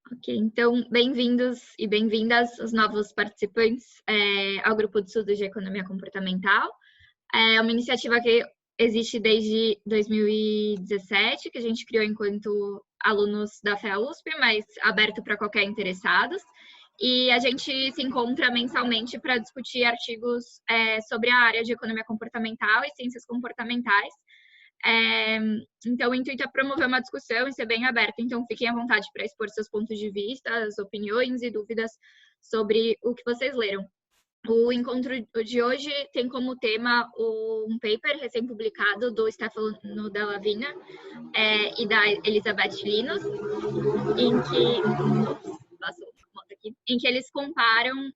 Ok, então, bem-vindos e bem-vindas os novos participantes ao Grupo de Estudos de Economia Comportamental. É uma iniciativa que existe desde 2017, que a gente criou enquanto alunos da FEA-USP, mas aberto para qualquer interessados. E a gente se encontra mensalmente para discutir artigos sobre a área de economia comportamental e ciências comportamentais. Então, o intuito é promover uma discussão e ser bem aberto. Então, fiquem à vontade para expor seus pontos de vista, as opiniões e dúvidas sobre o que vocês leram. O encontro de hoje tem como tema um paper recém-publicado do Stefano Della Vigna e da Elizabeth Linus, em que eles comparam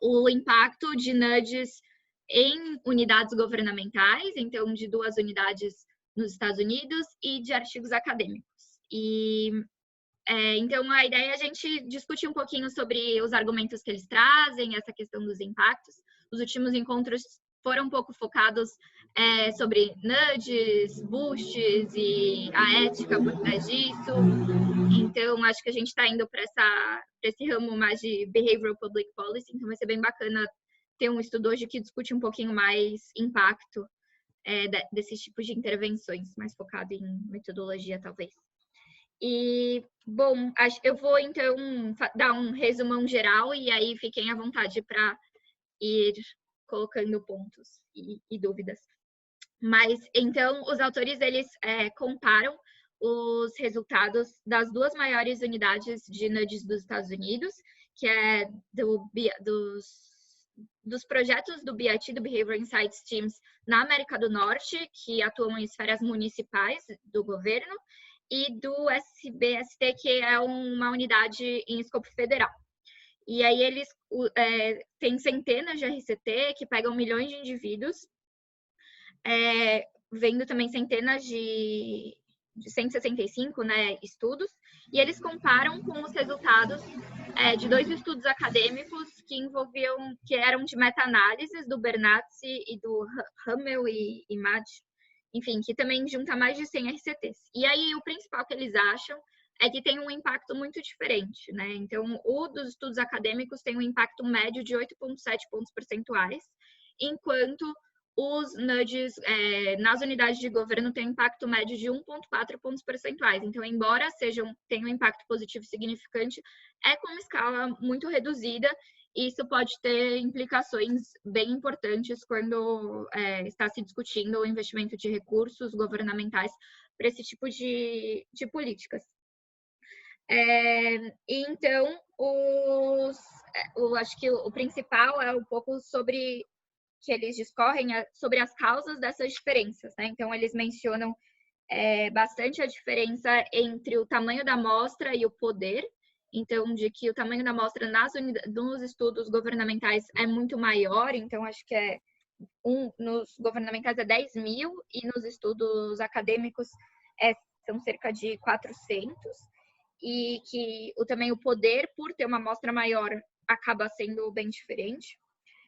o impacto de nudges em unidades governamentais, então de 2 unidades nos Estados Unidos, e de artigos acadêmicos. Então, a ideia é a gente discutir um pouquinho sobre os argumentos que eles trazem, essa questão dos impactos. Os últimos encontros foram um pouco focados sobre nudges, boosts e a ética por trás disso. Então, acho que a gente está indo para esse ramo mais de Behavioral Public Policy, então vai ser bem bacana ter um estudo hoje que discute um pouquinho mais impacto desses tipos de intervenções, mais focado em metodologia, talvez. E, bom, eu vou, então, dar um resumão geral e aí fiquem à vontade para ir colocando pontos e dúvidas. Mas, então, os autores, eles comparam os resultados das 2 maiores unidades de nudges dos Estados Unidos, que é dos projetos do BIT, do Behavioral Insights Teams, na América do Norte, que atuam em esferas municipais do governo, e do SBST, que é uma unidade em escopo federal. E aí eles têm centenas de RCT que pegam milhões de indivíduos, vendo também centenas de 165 estudos, e eles comparam com os resultados de 2 estudos acadêmicos que eram de meta-análises do Bernatzi e do Hummel e Mad, enfim, que também junta mais de 100 RCTs. E aí o principal que eles acham é que tem um impacto muito diferente, né? Então, o dos estudos acadêmicos tem um impacto médio de 8,7 pontos percentuais, enquanto os nudges nas unidades de governo têm um impacto médio de 1,4 pontos percentuais. Então, embora tenham um impacto positivo significante, é com uma escala muito reduzida, e isso pode ter implicações bem importantes quando está se discutindo o investimento de recursos governamentais para esse tipo de políticas. Então, acho que o principal é um pouco sobre que eles discorrem sobre as causas dessas diferenças, né? Então, eles mencionam bastante a diferença entre o tamanho da amostra e o poder. Então, de que o tamanho da amostra nos estudos governamentais é muito maior. Então, acho que nos governamentais é 10 mil e nos estudos acadêmicos são cerca de 400. E que também o poder, por ter uma amostra maior, acaba sendo bem diferente.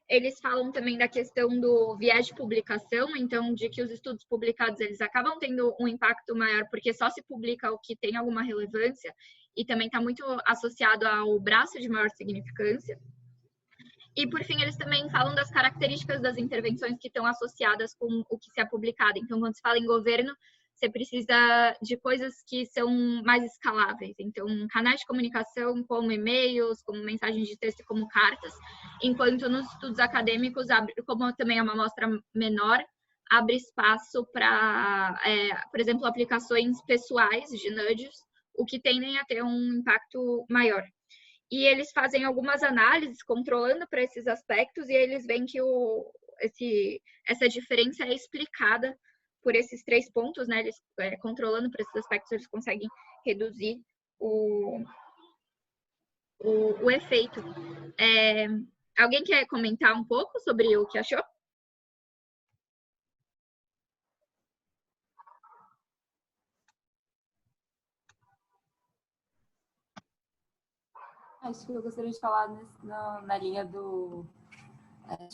Eles falam também da questão do viés de publicação, então de que os estudos publicados eles acabam tendo um impacto maior porque só se publica o que tem alguma relevância e também está muito associado ao braço de maior significância. E, por fim, eles também falam das características das intervenções que estão associadas com o que se é publicado. Então, quando se fala em governo, você precisa de coisas que são mais escaláveis. Então, canais de comunicação como e-mails, como mensagens de texto, como cartas, enquanto nos estudos acadêmicos, como também é uma amostra menor, abre espaço para, por exemplo, aplicações pessoais de nudges, o que tendem a ter um impacto maior. E eles fazem algumas análises controlando para esses aspectos e eles veem que essa diferença é explicada por esses 3 pontos, né? Eles controlando para esses aspectos, eles conseguem reduzir o efeito. Alguém quer comentar um pouco sobre o que achou? Acho que eu gostaria de falar na linha do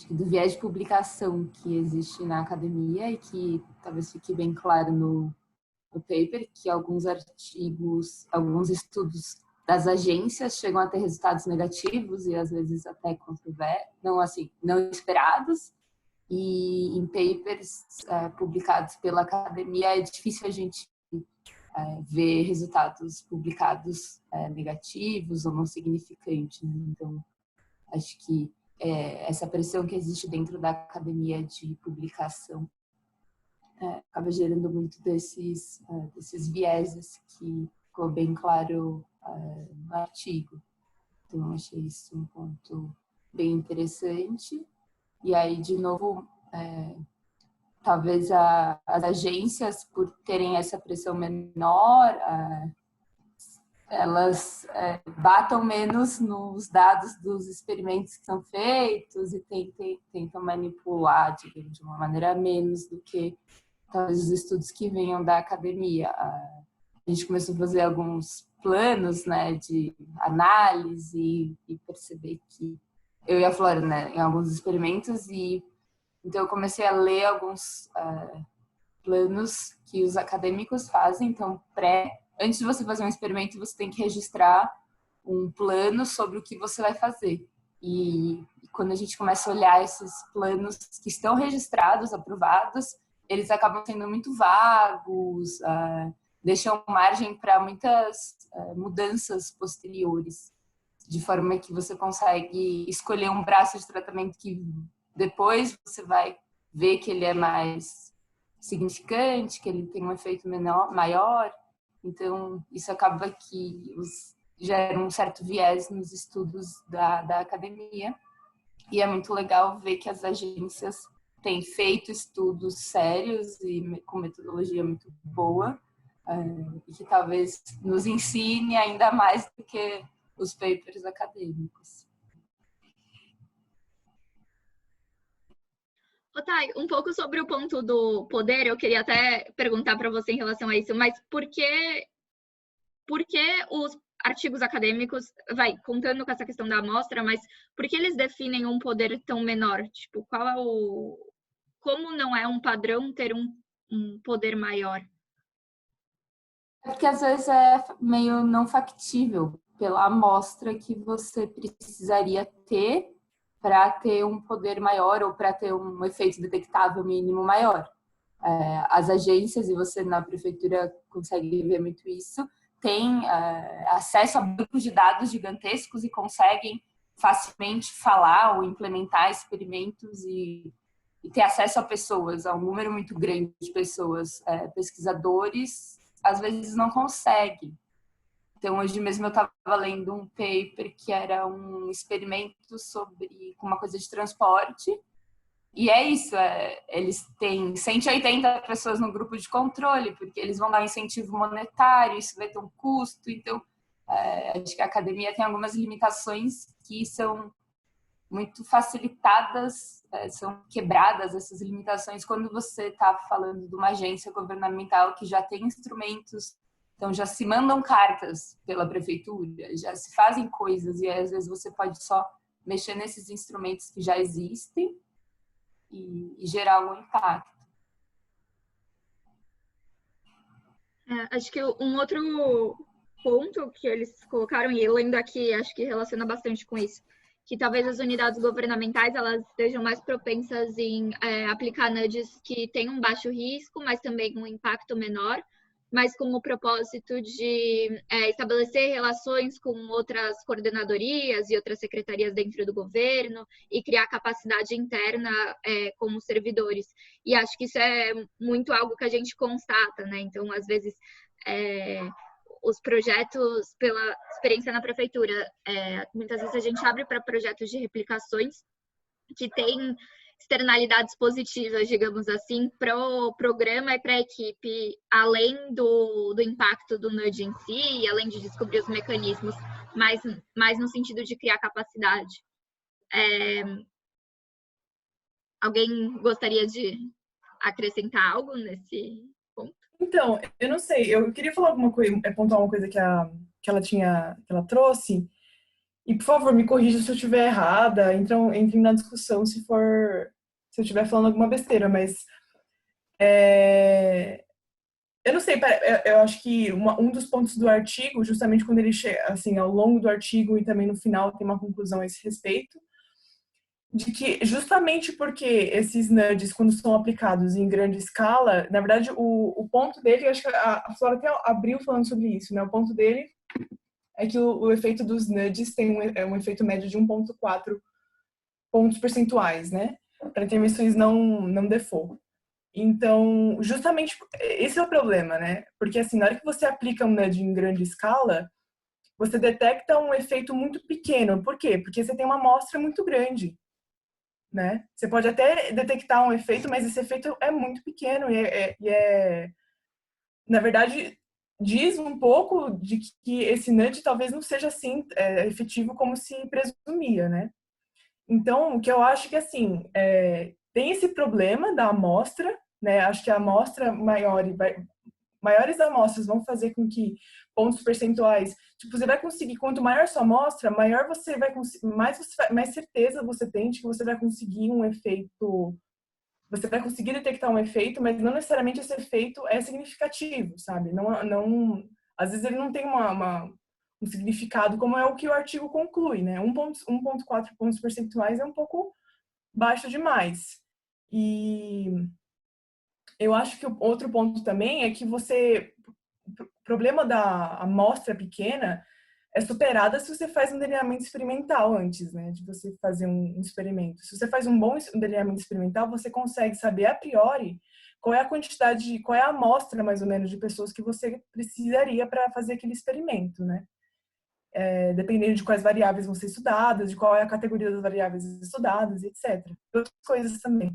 viés de publicação que existe na academia e que talvez fique bem claro no paper, que alguns artigos, alguns estudos das agências chegam a ter resultados negativos e às vezes até não assim, não esperados. E em papers publicados pela academia é difícil a gente ver resultados publicados negativos ou não significantes. Então, acho que essa pressão que existe dentro da academia de publicação acaba gerando muito desses vieses que ficou bem claro no artigo. Então, achei isso um ponto bem interessante. E aí, de novo, talvez as agências, por terem essa pressão menor, elas batam menos nos dados dos experimentos que são feitos e tentam manipular, digamos, de uma maneira menos do que talvez os estudos que venham da academia. A gente começou a fazer alguns planos, né, de análise e perceber que eu e a Flora, né, em alguns experimentos, e então eu comecei a ler alguns planos que os acadêmicos fazem. Então, antes de você fazer um experimento, você tem que registrar um plano sobre o que você vai fazer. E quando a gente começa a olhar esses planos que estão registrados, aprovados, eles acabam sendo muito vagos, deixam margem para muitas mudanças posteriores, de forma que você consegue escolher um braço de tratamento que depois você vai ver que ele é mais significante, que ele tem um efeito maior. Então, isso acaba que gera um certo viés nos estudos da academia. E é muito legal ver que as agências têm feito estudos sérios e com metodologia muito boa, e que talvez nos ensine ainda mais do que os papers acadêmicos. Thay, um pouco sobre o ponto do poder, eu queria até perguntar para você em relação a isso, mas por que os artigos acadêmicos, contando com essa questão da amostra, mas por que eles definem um poder tão menor? Tipo, como não é um padrão ter um poder maior? É porque às vezes é meio não factível pela amostra que você precisaria ter para ter um poder maior ou para ter um efeito detectável mínimo maior. As agências, e você na prefeitura consegue ver muito isso, têm acesso a bancos de dados gigantescos e conseguem facilmente falar ou implementar experimentos e ter acesso a pessoas, a um número muito grande de pessoas, pesquisadores, às vezes não consegue. Então, hoje mesmo eu estava lendo um paper que era um experimento com uma coisa de transporte. E é isso, eles têm 180 pessoas no grupo de controle, porque eles vão dar incentivo monetário, isso vai ter um custo. Então, acho que a academia tem algumas limitações que são muito facilitadas, são quebradas essas limitações quando você está falando de uma agência governamental que já tem instrumentos. Então, já se mandam cartas pela prefeitura, já se fazem coisas, e às vezes você pode só mexer nesses instrumentos que já existem e gerar algum impacto. Acho que um outro ponto que eles colocaram, e lendo aqui, acho que relaciona bastante com isso, que talvez as unidades governamentais elas estejam mais propensas em aplicar nudges que têm um baixo risco, mas também um impacto menor, mas com o propósito de estabelecer relações com outras coordenadorias e outras secretarias dentro do governo e criar capacidade interna como servidores. E acho que isso é muito algo que a gente constata, né? Então, às vezes, os projetos, pela experiência na prefeitura, muitas vezes a gente abre para projetos de replicações que têm externalidades positivas, digamos assim, para o programa e para a equipe, além do impacto do nudge em si, além de descobrir os mecanismos, mas no sentido de criar capacidade. Alguém gostaria de acrescentar algo nesse ponto? Então, eu não sei, eu queria falar alguma coisa, pontuar uma coisa que ela trouxe, e por favor, me corrija se eu estiver errada, entre na discussão se eu estiver falando alguma besteira, mas Eu não sei, eu acho que um dos pontos do artigo, justamente quando ele chega, assim, ao longo do artigo e também no final tem uma conclusão a esse respeito, de que justamente porque esses nudges, quando são aplicados em grande escala, na verdade, o ponto dele, eu acho que a Flora até abriu falando sobre isso, né? O ponto dele é que o efeito dos nudges tem um efeito médio de 1,4 pontos percentuais, né? Para intervenções não default. Então, justamente, esse é o problema, né? Porque, assim, na hora que você aplica um nudge em grande escala, você detecta um efeito muito pequeno. Por quê? Porque você tem uma amostra muito grande, né? Você pode até detectar um efeito, mas esse efeito é muito pequeno na verdade, diz um pouco de que esse nudge talvez não seja assim efetivo como se presumia, né? Então, o que eu acho que, assim, tem esse problema da amostra, né? Acho que a amostra maiores amostras vão fazer com que pontos percentuais, tipo, você vai conseguir, quanto maior sua amostra, maior você vai conseguir, mais certeza você tem de que você vai conseguir um efeito, você vai conseguir detectar um efeito, mas não necessariamente esse efeito é significativo, sabe? Às vezes ele não tem um significado, como é o que o artigo conclui, né? 1,4 pontos percentuais é um pouco baixo demais. E eu acho que o outro ponto também é que o problema da amostra pequena é superada se você faz um delineamento experimental antes, né, de você fazer um experimento. Se você faz um bom delineamento experimental, você consegue saber a priori qual é a quantidade, qual é a amostra, mais ou menos, de pessoas que você precisaria para fazer aquele experimento, né? Dependendo de quais variáveis vão ser estudadas, de qual é a categoria das variáveis estudadas, etc. E outras coisas também.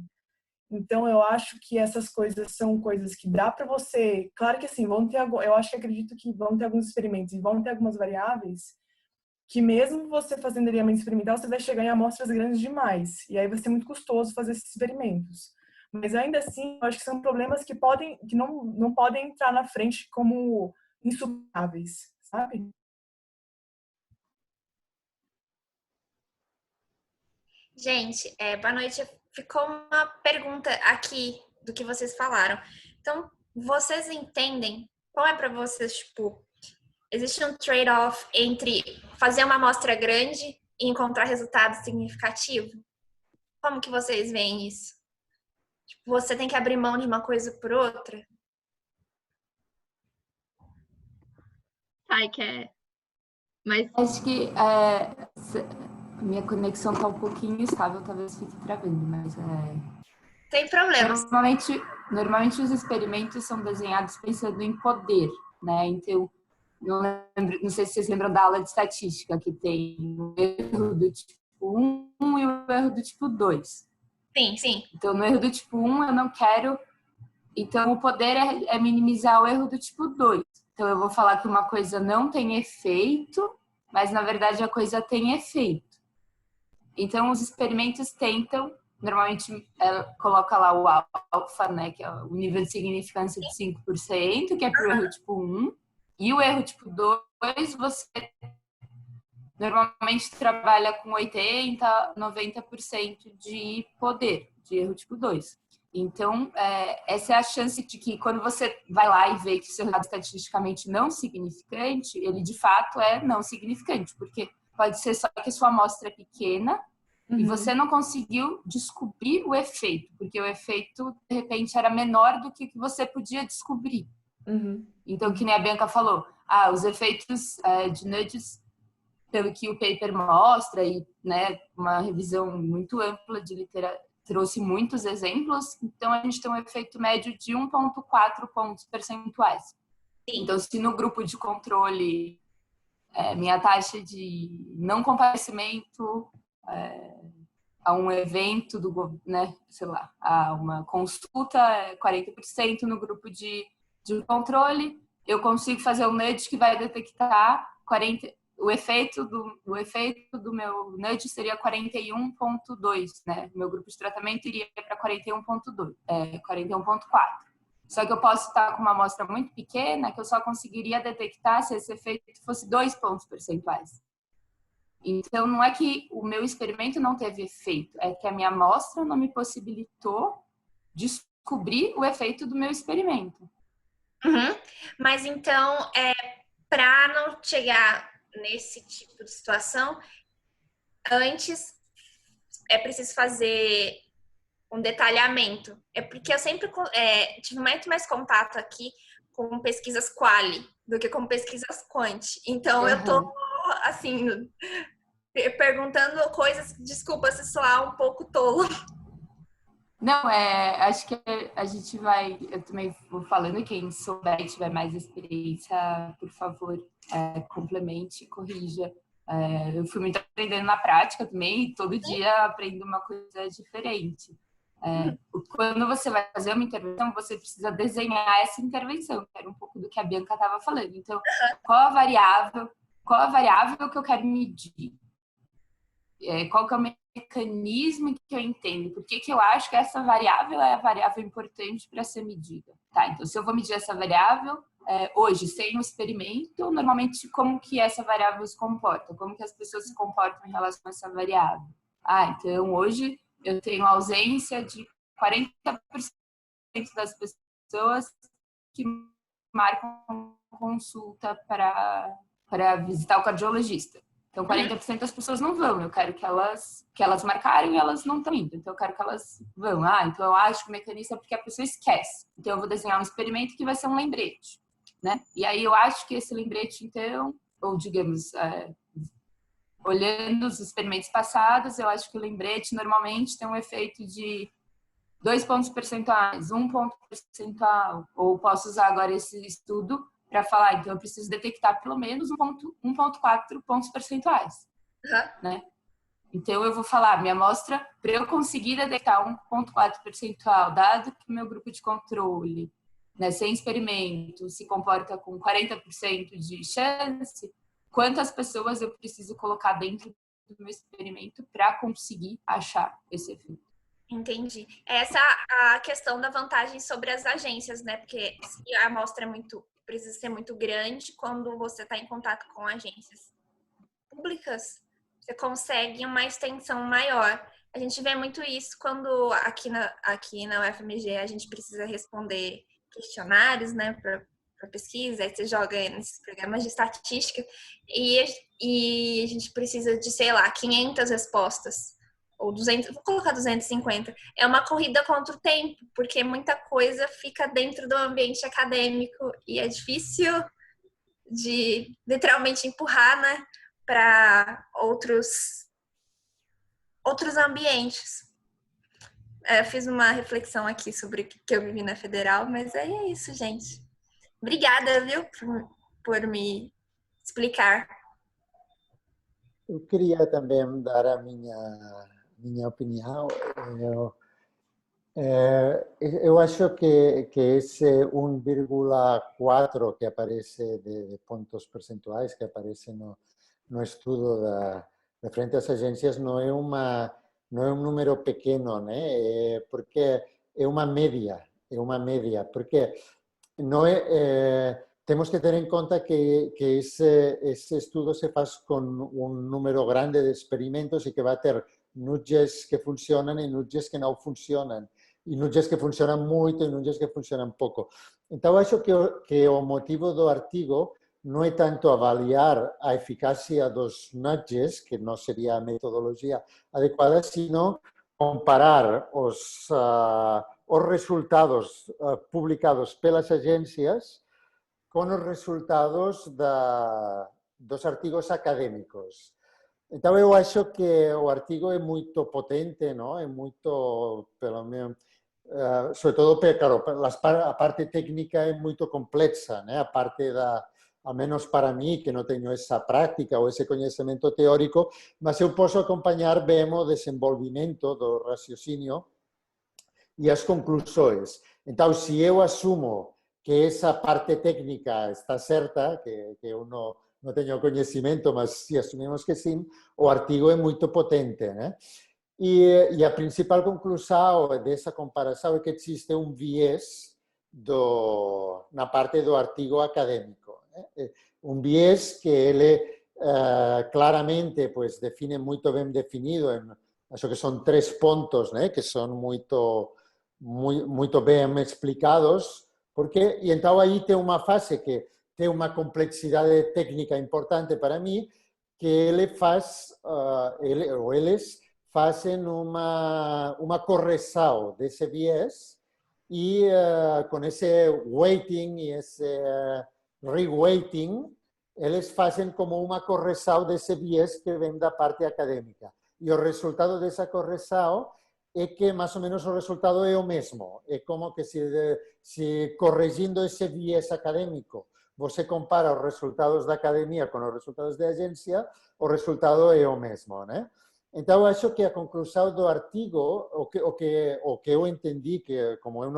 Então, eu acho que essas coisas são coisas que dá para você. Claro que assim, eu acho que acredito que vão ter alguns experimentos e vão ter algumas variáveis que, mesmo você fazendo alinhamento experimental, você vai chegar em amostras grandes demais. E aí vai ser muito custoso fazer esses experimentos. Mas ainda assim, eu acho que são problemas que não podem entrar na frente como insuperáveis, sabe? Gente, boa noite. Ficou uma pergunta aqui do que vocês falaram. Então, vocês entendem qual é para vocês, tipo, existe um trade-off entre fazer uma amostra grande e encontrar resultado significativo? Como que vocês veem isso? Tipo, você tem que abrir mão de uma coisa por outra? Ai, quer. Mas Acho que minha conexão tá um pouquinho instável, talvez fique travando, mas Tem problemas. normalmente os experimentos são desenhados pensando em poder, né? Então, não sei se vocês lembram da aula de estatística, que tem o erro do tipo 1 e o erro do tipo 2. Sim, sim. Então, no erro do tipo 1, eu não quero... Então, o poder é minimizar o erro do tipo 2. Então, eu vou falar que uma coisa não tem efeito, mas, na verdade, a coisa tem efeito. Então, os experimentos tentam, normalmente, coloca lá o alfa, né, que é o nível de significância de 5%, que é para o erro tipo 1. E o erro tipo 2, você normalmente trabalha com 80%, 90% de poder, de erro tipo 2. Então, essa é a chance de que, quando você vai lá e vê que seu resultado é estatisticamente não significante, ele de fato é não significante, porque pode ser só que sua amostra é pequena e você não conseguiu descobrir o efeito, porque o efeito, de repente, era menor do que você podia descobrir. Então, que nem a Bianca falou, os efeitos de nudges, pelo que o paper mostra, e, né, uma revisão muito ampla de literatura, trouxe muitos exemplos, então a gente tem um efeito médio de 1,4 pontos percentuais. Sim. Então, se no grupo de controle minha taxa de não comparecimento a um evento né, sei lá, a uma consulta é 40%, no grupo de controle, eu consigo fazer um nudge que vai detectar 40%. O efeito do meu nudge seria 41,2, né? Meu grupo de tratamento iria para 41,2, 41,4. Só que eu posso estar com uma amostra muito pequena, que eu só conseguiria detectar se esse efeito fosse 2 pontos percentuais. Então, não é que o meu experimento não teve efeito, é que a minha amostra não me possibilitou descobrir o efeito do meu experimento. Uhum. Mas então, para não chegar nesse tipo de situação, antes é preciso fazer um detalhamento. É porque eu sempre tive muito mais contato aqui com pesquisas quali do que com pesquisas quant. Então, eu tô, Uhum. assim, perguntando coisas, desculpa se soar um pouco tolo. Não, acho que a gente vai, eu também vou falando, quem souber e tiver mais experiência, por favor, complemente, corrija. Eu fui muito aprendendo na prática também, e todo dia aprendo uma coisa diferente. Quando você vai fazer uma intervenção, você precisa desenhar essa intervenção, que era um pouco do que a Bianca estava falando. Então, qual a variável que eu quero medir? Qual que é o mecanismo que eu entendo? Por que eu acho que essa variável é a variável importante para ser medida? Tá, então, se eu vou medir essa variável, hoje, sem um experimento, normalmente, como que essa variável se comporta? Como que as pessoas se comportam em relação a essa variável? Então, hoje, eu tenho ausência de 40% das pessoas que marcam consulta para visitar o cardiologista. Então, 40% das pessoas não vão. Eu quero que elas marcarem e elas não estão indo. Então, eu quero que elas vão. Então eu acho que o mecanismo é porque a pessoa esquece. Então, eu vou desenhar um experimento que vai ser um lembrete, né? E aí eu acho que esse lembrete, então, ou digamos, olhando os experimentos passados, eu acho que o lembrete normalmente tem um efeito de 2 pontos percentuais, 1 ponto percentual. Ou posso usar agora esse estudo para falar, então eu preciso detectar pelo menos 1,4 pontos percentuais. Né? Então eu vou falar, minha amostra, para eu conseguir detectar 1,4 percentual, dado que o meu grupo de controle, né, sem experimento, se comporta com 40% de chance, quantas pessoas eu preciso colocar dentro do meu experimento para conseguir achar esse efeito? Entendi. Essa a questão da vantagem sobre as agências, né? Porque se a amostra precisa ser muito grande, quando você está em contato com agências públicas, você consegue uma extensão maior. A gente vê muito isso quando aqui na UFMG a gente precisa responder questionários, né, para pesquisa, aí você joga nesses programas de estatística e a gente precisa de, sei lá, 500 respostas ou 200, vou colocar 250. É uma corrida contra o tempo, porque muita coisa fica dentro do ambiente acadêmico e é difícil de literalmente empurrar, né, para outros ambientes. Fiz uma reflexão aqui sobre o que eu vivi na Federal, mas é isso, gente. Obrigada, viu, por me explicar. Eu queria também dar a minha opinião. Eu acho que esse 1,4 que aparece de pontos percentuais que aparece no estudo de frente às agências não é um número pequeno, né? Porque é uma média, porque não temos que ter em conta que esse estudo se faz com um número grande de experimentos e que vai ter nudges que funcionam e nudges que não funcionam. E nudges que funcionam muito e nudges que funcionam pouco. Então, acho que o motivo do artigo não é tanto avaliar a eficácia dos nudges, que não seria a metodologia adequada, sino comparar os resultados publicados pelas agências com os resultados dos artigos académicos. Então, eu acho que o artigo é muito potente, não? É muito, pelo menos, sobre todo, claro, a parte técnica é muito complexa, né? A parte ao menos para mim, que não tenho essa prática ou esse conhecimento teórico, mas eu posso acompanhar bem o desenvolvimento do raciocínio e as conclusões. Então, se eu assumo que essa parte técnica está certa, que eu não tenho conhecimento, mas se assumimos que sim, o artigo é muito potente, né? E a principal conclusão dessa comparação é que existe um viés na parte do artigo acadêmico, né? Um viés que ele claramente pues, define muito bem definido, acho que são 3 pontos, né? Que são muito bem explicados, Porque, e então aí tem uma fase que tem uma complexidade técnica importante para mim, que ele faz, ele, ou eles fazem uma correção desse viés e com esse weighting e esse reweighting, eles fazem como uma correção desse viés que vem da parte acadêmica. E o resultado dessa correção é que mais ou menos o resultado é o mesmo. É como que se corrigindo esse viés acadêmico, você compara os resultados da academia com os resultados da agência, o resultado é o mesmo, né? Então, acho que a conclusão do artigo, o que eu entendi, que como eu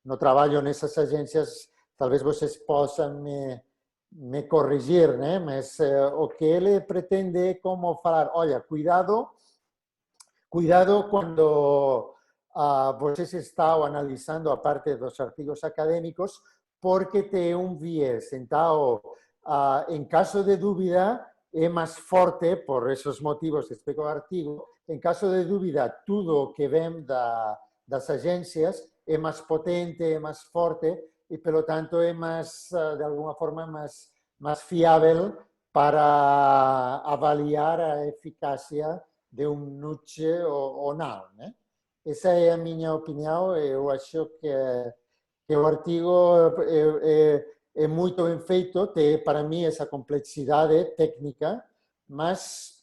não trabalho nessas agências, talvez vocês possam me corrigir, né? Mas o que ele pretende é como falar, olha, cuidado quando vocês estão analisando a parte dos artigos acadêmicos, porque tem um viés. Então, em caso de dúvida, é mais forte, por esses motivos que explico no artigo, em caso de dúvida, tudo o que vem das agências é mais potente, é mais forte e, pelo tanto, é mais, de alguma forma, mais fiável para avaliar a eficácia de um nudge ou não, né? Essa é a minha opinião. Eu acho que o artigo é muito bem feito, tem para mim essa complexidade técnica, mas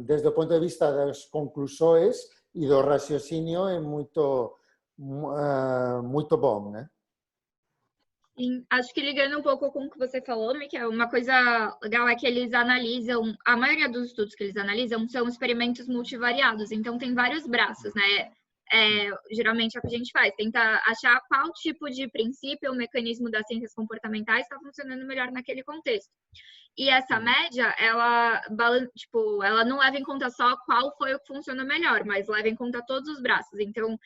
desde o ponto de vista das conclusões e do raciocínio é muito bom, né? Sim, acho que ligando um pouco com o que você falou, Miquel, uma coisa legal é que eles analisam, a maioria dos estudos que eles analisam são experimentos multivariados, então tem vários braços, né? Geralmente é o que a gente faz, tenta achar qual tipo de princípio ou mecanismo das ciências comportamentais está funcionando melhor naquele contexto. E essa média, ela não leva em conta só qual foi o que funcionou melhor, mas leva em conta todos os braços. Então,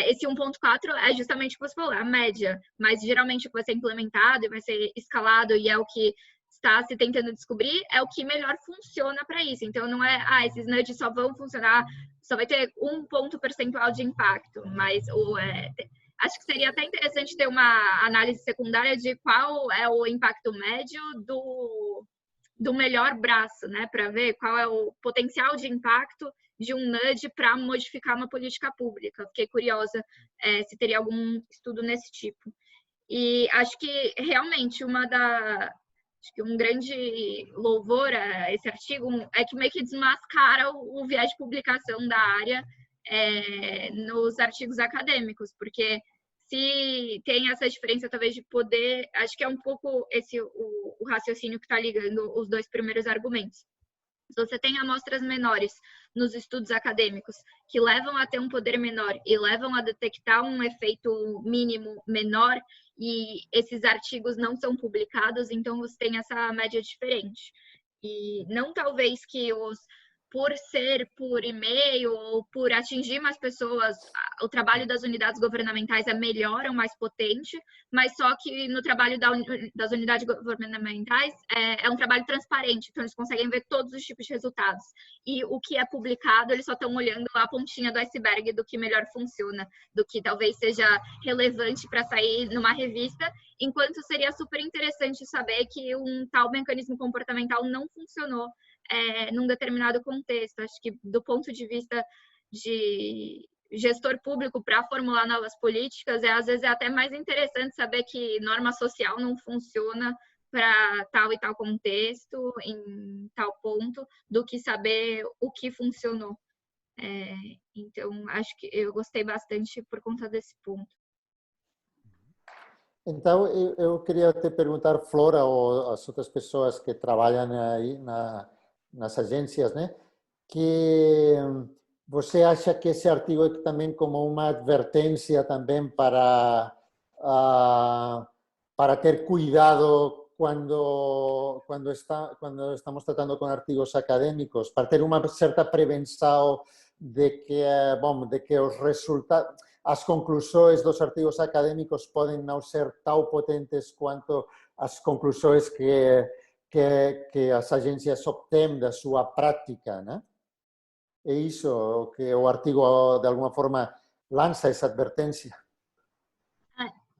esse 1.4 é justamente o que você falou, a média, mas geralmente o que vai ser implementado e vai ser escalado e é o que está se tentando descobrir, é o que melhor funciona para isso. Então, não é, esses nudges só vão funcionar, só vai ter 1 ponto percentual de impacto, mas acho que seria até interessante ter uma análise secundária de qual é o impacto médio do melhor braço, né? Para ver qual é o potencial de impacto de um nudge para modificar uma política pública. Fiquei curiosa se teria algum estudo nesse tipo. E acho que realmente acho que um grande louvor a esse artigo é que meio que desmascara o viés de publicação da área nos artigos acadêmicos, porque se tem essa diferença talvez de poder, acho que é um pouco esse o raciocínio que está ligando os dois primeiros argumentos. Se você tem amostras menores nos estudos acadêmicos que levam a ter um poder menor e levam a detectar um efeito mínimo menor e esses artigos não são publicados, então você tem essa média diferente. E não talvez que por ser por e-mail ou por atingir mais pessoas, o trabalho das unidades governamentais é melhor ou mais potente, mas só que no trabalho das unidades governamentais é um trabalho transparente, então eles conseguem ver todos os tipos de resultados. E o que é publicado, eles só estão olhando a pontinha do iceberg do que melhor funciona, do que talvez seja relevante para sair numa revista, enquanto seria super interessante saber que um tal mecanismo comportamental não funcionou num determinado contexto. Acho que do ponto de vista de gestor público para formular novas políticas, às vezes é até mais interessante saber que norma social não funciona para tal e tal contexto, em tal ponto, do que saber o que funcionou. Então, acho que eu gostei bastante por conta desse ponto. Então, eu queria te perguntar, Flora, ou as outras pessoas que trabalham aí nas agências, né? Que você acha que esse artigo é também como uma advertência também para ter cuidado quando estamos tratando com artigos acadêmicos, para ter uma certa prevenção de que os resultados, as conclusões dos artigos académicos podem não ser tão potentes quanto as conclusões que as agências obtêm da sua prática, né? É isso que o artigo, de alguma forma, lança essa advertência.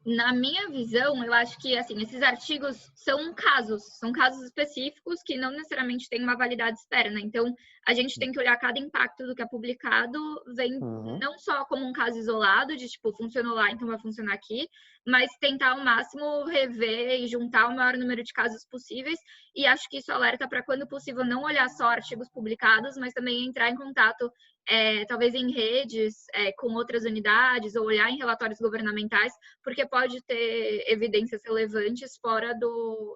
Na minha visão, eu acho que assim, esses artigos são casos específicos que não necessariamente têm uma validade externa. Então, a gente tem que olhar cada impacto do que é publicado, vem não só como um caso isolado, de tipo, funcionou lá, então vai funcionar aqui, mas tentar ao máximo rever e juntar o maior número de casos possíveis. E acho que isso alerta para, quando possível, não olhar só artigos publicados, mas também entrar em contato, talvez em redes, com outras unidades, ou olhar em relatórios governamentais, porque pode ter evidências relevantes fora do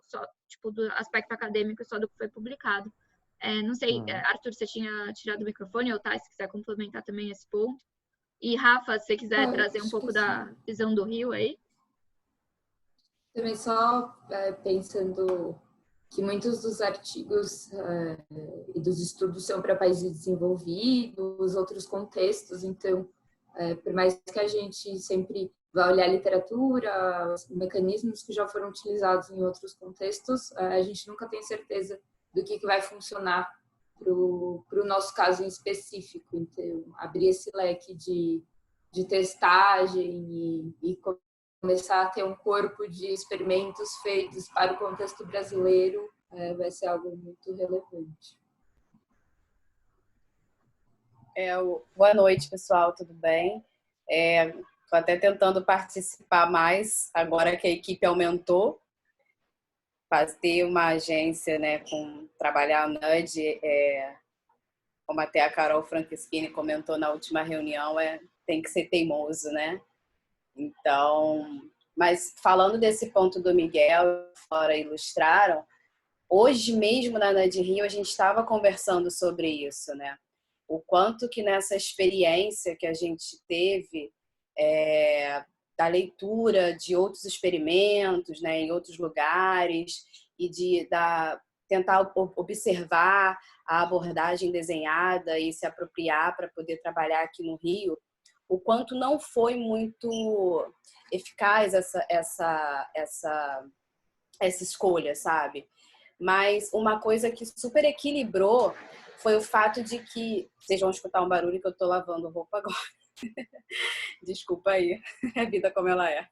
aspecto acadêmico, só do que foi publicado. Não sei, Arthur, você tinha tirado o microfone, ou Thay, se quiser complementar também esse ponto. E Rafa, se você quiser trazer um pouco da visão do Rio aí. Também só pensando que muitos dos artigos e dos estudos são para países desenvolvidos, outros contextos, então, por mais que a gente sempre vá olhar a literatura, os mecanismos que já foram utilizados em outros contextos, a gente nunca tem certeza do que vai funcionar para o nosso caso em específico. Então, abrir esse leque de testagem e começar a ter um corpo de experimentos feitos para o contexto brasileiro vai ser algo muito relevante. Boa noite, pessoal, tudo bem? Estou até tentando participar mais, agora que a equipe aumentou. Ter uma agência, né, trabalhar a NUD, como até a Carol Franceschini comentou na última reunião, tem que ser teimoso, né? Então, mas falando desse ponto do Miguel, fora ilustraram, hoje mesmo na NUD Rio a gente estava conversando sobre isso, né? O quanto que nessa experiência que a gente teve da leitura de outros experimentos, né, em outros lugares, e tentar observar a abordagem desenhada e se apropriar para poder trabalhar aqui no Rio, o quanto não foi muito eficaz essa escolha, sabe? Mas uma coisa que super equilibrou foi o fato de que... Vocês vão escutar um barulho que eu estou lavando roupa agora. Desculpa aí, a vida como ela é.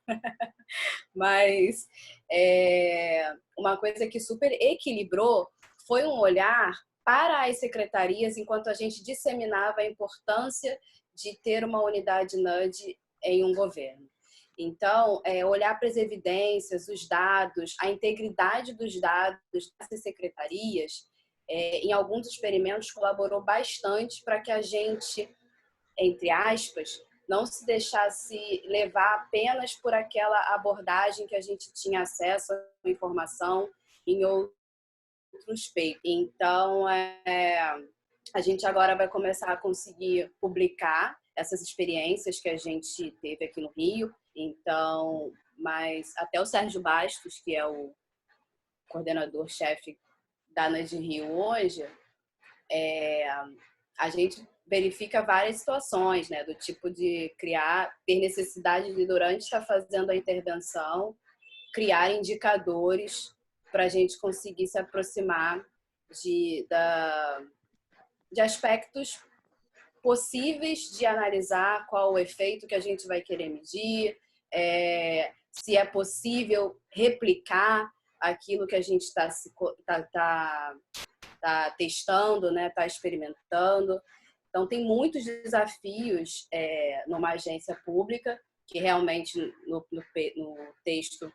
Mas uma coisa que super equilibrou foi um olhar para as secretarias enquanto a gente disseminava a importância de ter uma unidade NUD em um governo. Então, olhar para as evidências, os dados, a integridade dos dados dessas secretarias, em alguns experimentos colaborou bastante para que a gente, entre aspas, não se deixasse levar apenas por aquela abordagem que a gente tinha acesso à informação em outros papers. Então, a gente agora vai começar a conseguir publicar essas experiências que a gente teve aqui no Rio. Então, mas até o Sérgio Bastos, que é o coordenador-chefe da NUD Rio hoje, a gente verifica várias situações, né, do tipo de ter necessidade de, durante estar fazendo a intervenção, criar indicadores para a gente conseguir se aproximar de aspectos possíveis de analisar qual o efeito que a gente vai querer medir, se é possível replicar aquilo que a gente está testando, né, está experimentando. Então, tem muitos desafios numa agência pública, que realmente no texto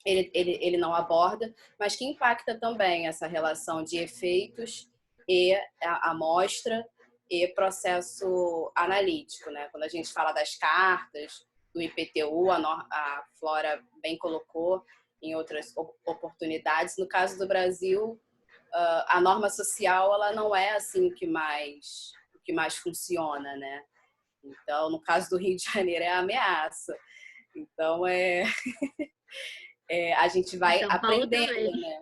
ele não aborda, mas que impacta também essa relação de efeitos e a amostra e processo analítico, né? Quando a gente fala das cartas, do IPTU, a Flora bem colocou em outras oportunidades. No caso do Brasil, a norma social ela não é assim o que mais funciona, né? Então, no caso do Rio de Janeiro, é a ameaça. Então, a gente vai aprendendo, né?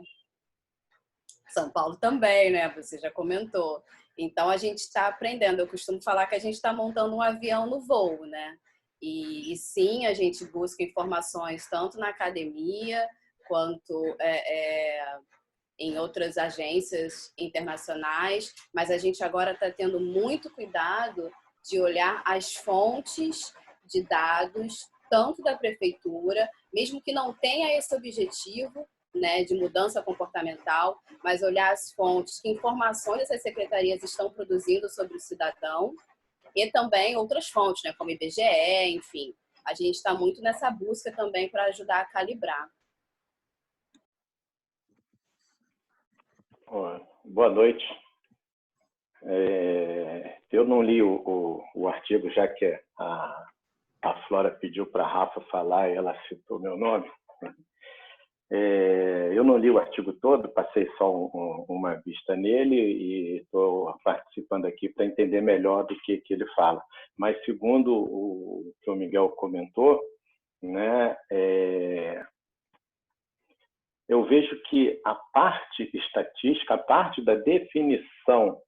São Paulo também, né? Você já comentou. Então, a gente está aprendendo. Eu costumo falar que a gente está montando um avião no voo, né? E sim, a gente busca informações tanto na academia quanto em outras agências internacionais, mas a gente agora está tendo muito cuidado de olhar as fontes de dados tanto da prefeitura, mesmo que não tenha esse objetivo, né, de mudança comportamental, mas olhar as fontes, que informações essas secretarias estão produzindo sobre o cidadão, e também outras fontes, né, como IBGE, enfim. A gente está muito nessa busca também para ajudar a calibrar. Boa noite. Eu não li o artigo, já que a Flora pediu para a Rafa falar e ela citou meu nome. Eu não li o artigo todo, passei só uma vista nele e estou participando aqui para entender melhor do que ele fala. Mas, segundo o que o Miguel comentou, né, eu vejo que a parte estatística, a parte da definição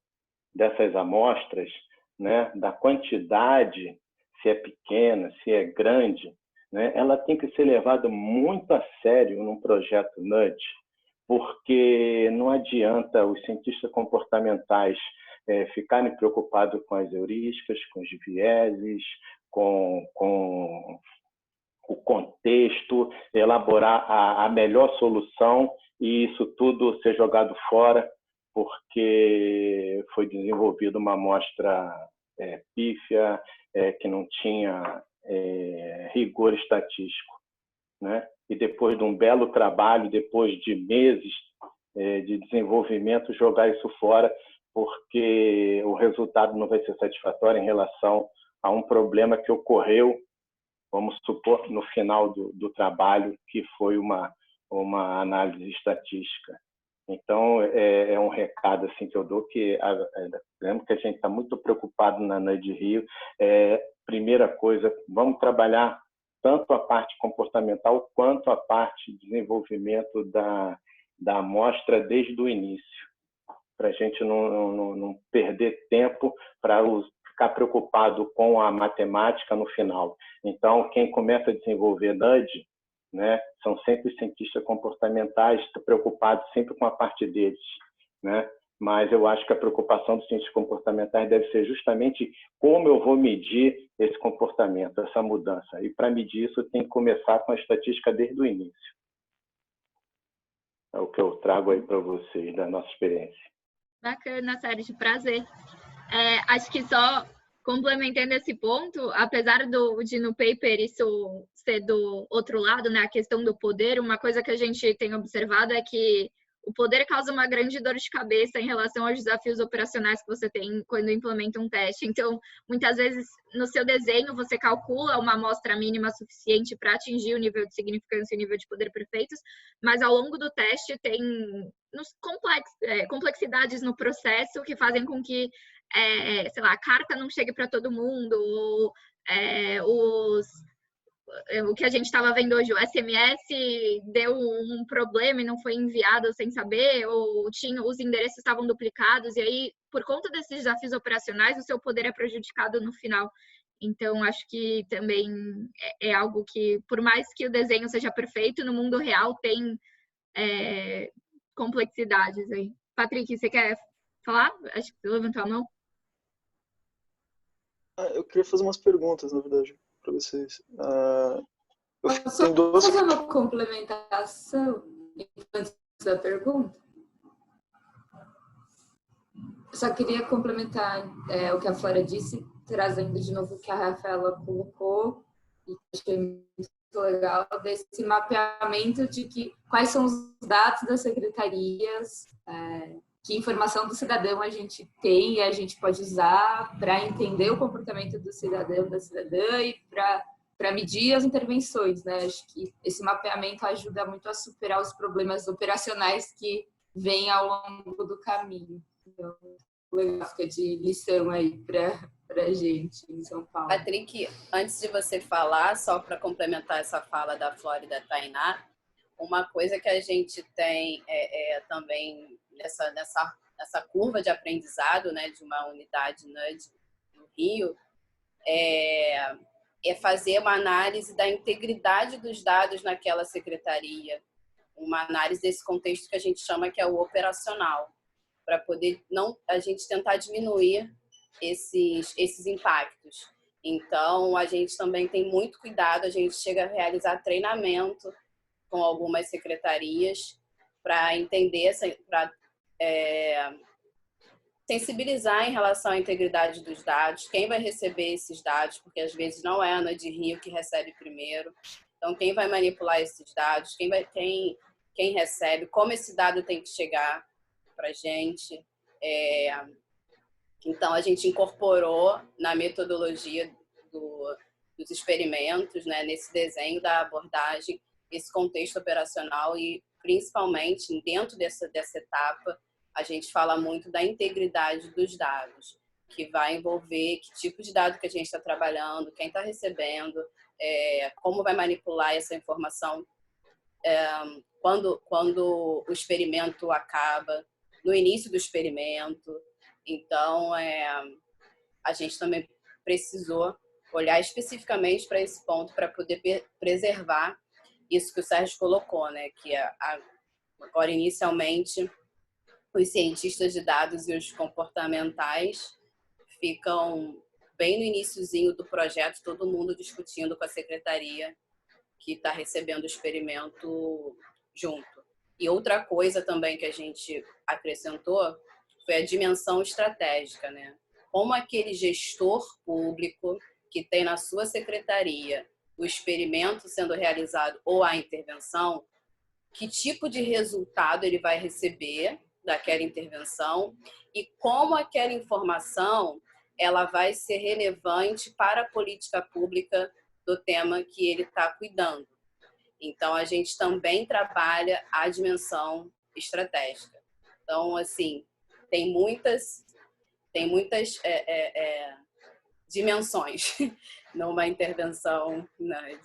dessas amostras, né, da quantidade, se é pequena, se é grande, né, ela tem que ser levada muito a sério num projeto NUDGE, porque não adianta os cientistas comportamentais ficarem preocupados com as heurísticas, com os vieses, com o contexto, elaborar a melhor solução e isso tudo ser jogado fora porque foi desenvolvida uma amostra pífia, que não tinha rigor estatístico, né? E depois de um belo trabalho, depois de meses de desenvolvimento, jogar isso fora porque o resultado não vai ser satisfatório em relação a um problema que ocorreu, vamos supor, no final do trabalho, que foi uma análise estatística. Então, é um recado assim, que eu dou, que lembro que a gente está muito preocupado na NUDGE Rio. Primeira coisa, vamos trabalhar tanto a parte comportamental quanto a parte de desenvolvimento da amostra desde o início, para a gente não perder tempo para ficar preocupado com a matemática no final. Então, quem começa a desenvolver NUDGE, né, são sempre cientistas comportamentais, estão preocupados sempre com a parte deles, né? Mas eu acho que a preocupação dos cientistas comportamentais deve ser justamente como eu vou medir esse comportamento, essa mudança. E para medir isso, tem que começar com a estatística desde o início. É o que eu trago aí para vocês, da nossa experiência. Bacana, Sérgio, prazer. Acho que só complementando esse ponto, apesar de no paper isso ser do outro lado, né, a questão do poder, uma coisa que a gente tem observado é que o poder causa uma grande dor de cabeça em relação aos desafios operacionais que você tem quando implementa um teste. Então, muitas vezes, no seu desenho, você calcula uma amostra mínima suficiente para atingir o nível de significância e o nível de poder perfeitos, mas ao longo do teste tem complexidades no processo que fazem com que sei lá, a carta não chegue para todo mundo, ou o que a gente estava vendo hoje, o SMS deu um problema e não foi enviado sem saber, ou os endereços estavam duplicados, e aí, por conta desses desafios operacionais, o seu poder é prejudicado no final. Então, acho que também é algo que, por mais que o desenho seja perfeito, no mundo real tem complexidades aí. Patrick, você quer falar? Acho que você levantou a mão. Eu queria fazer umas perguntas, na verdade, para vocês. Só fazer uma complementação antes da pergunta. Eu só queria complementar o que a Flora disse, trazendo de novo o que a Rafaela colocou, e achei muito legal, desse mapeamento de quais são os dados das secretarias, que informação do cidadão a gente tem e a gente pode usar para entender o comportamento do cidadão, da cidadã e para medir as intervenções, né? Acho que esse mapeamento ajuda muito a superar os problemas operacionais que vêm ao longo do caminho. Então, legal, fica de lição aí para a gente em São Paulo. Patrick, antes de você falar, só para complementar essa fala da Flora e da Tainá, uma coisa que a gente tem também nessa curva de aprendizado, né, de uma unidade NUDGE no Rio, é fazer uma análise da integridade dos dados naquela secretaria, uma análise desse contexto que a gente chama que é o operacional, para poder a gente tentar diminuir esses impactos. Então, a gente também tem muito cuidado, a gente chega a realizar treinamento com algumas secretarias para entender, para sensibilizar em relação à integridade dos dados, quem vai receber esses dados, porque às vezes não é a Ana de Rio que recebe primeiro. Então, quem vai manipular esses dados, quem recebe, como esse dado tem que chegar para a gente. Então, a gente incorporou na metodologia dos experimentos, né, nesse desenho da abordagem, esse contexto operacional e, principalmente, dentro dessa etapa, a gente fala muito da integridade dos dados, que vai envolver que tipo de dado que a gente está trabalhando, quem está recebendo, como vai manipular essa informação quando o experimento acaba, no início do experimento. Então, a gente também precisou olhar especificamente para esse ponto para poder preservar isso que o Sérgio colocou, né? Que agora, inicialmente, os cientistas de dados e os comportamentais ficam bem no iniciozinho do projeto, todo mundo discutindo com a secretaria que está recebendo o experimento junto. E outra coisa também que a gente acrescentou foi a dimensão estratégica, né? Como aquele gestor público que tem na sua secretaria o experimento sendo realizado ou a intervenção, que tipo de resultado ele vai receber daquela intervenção e como aquela informação ela vai ser relevante para a política pública do tema que ele está cuidando. Então, a gente também trabalha a dimensão estratégica. Então, assim, tem muitas dimensões numa intervenção NUD.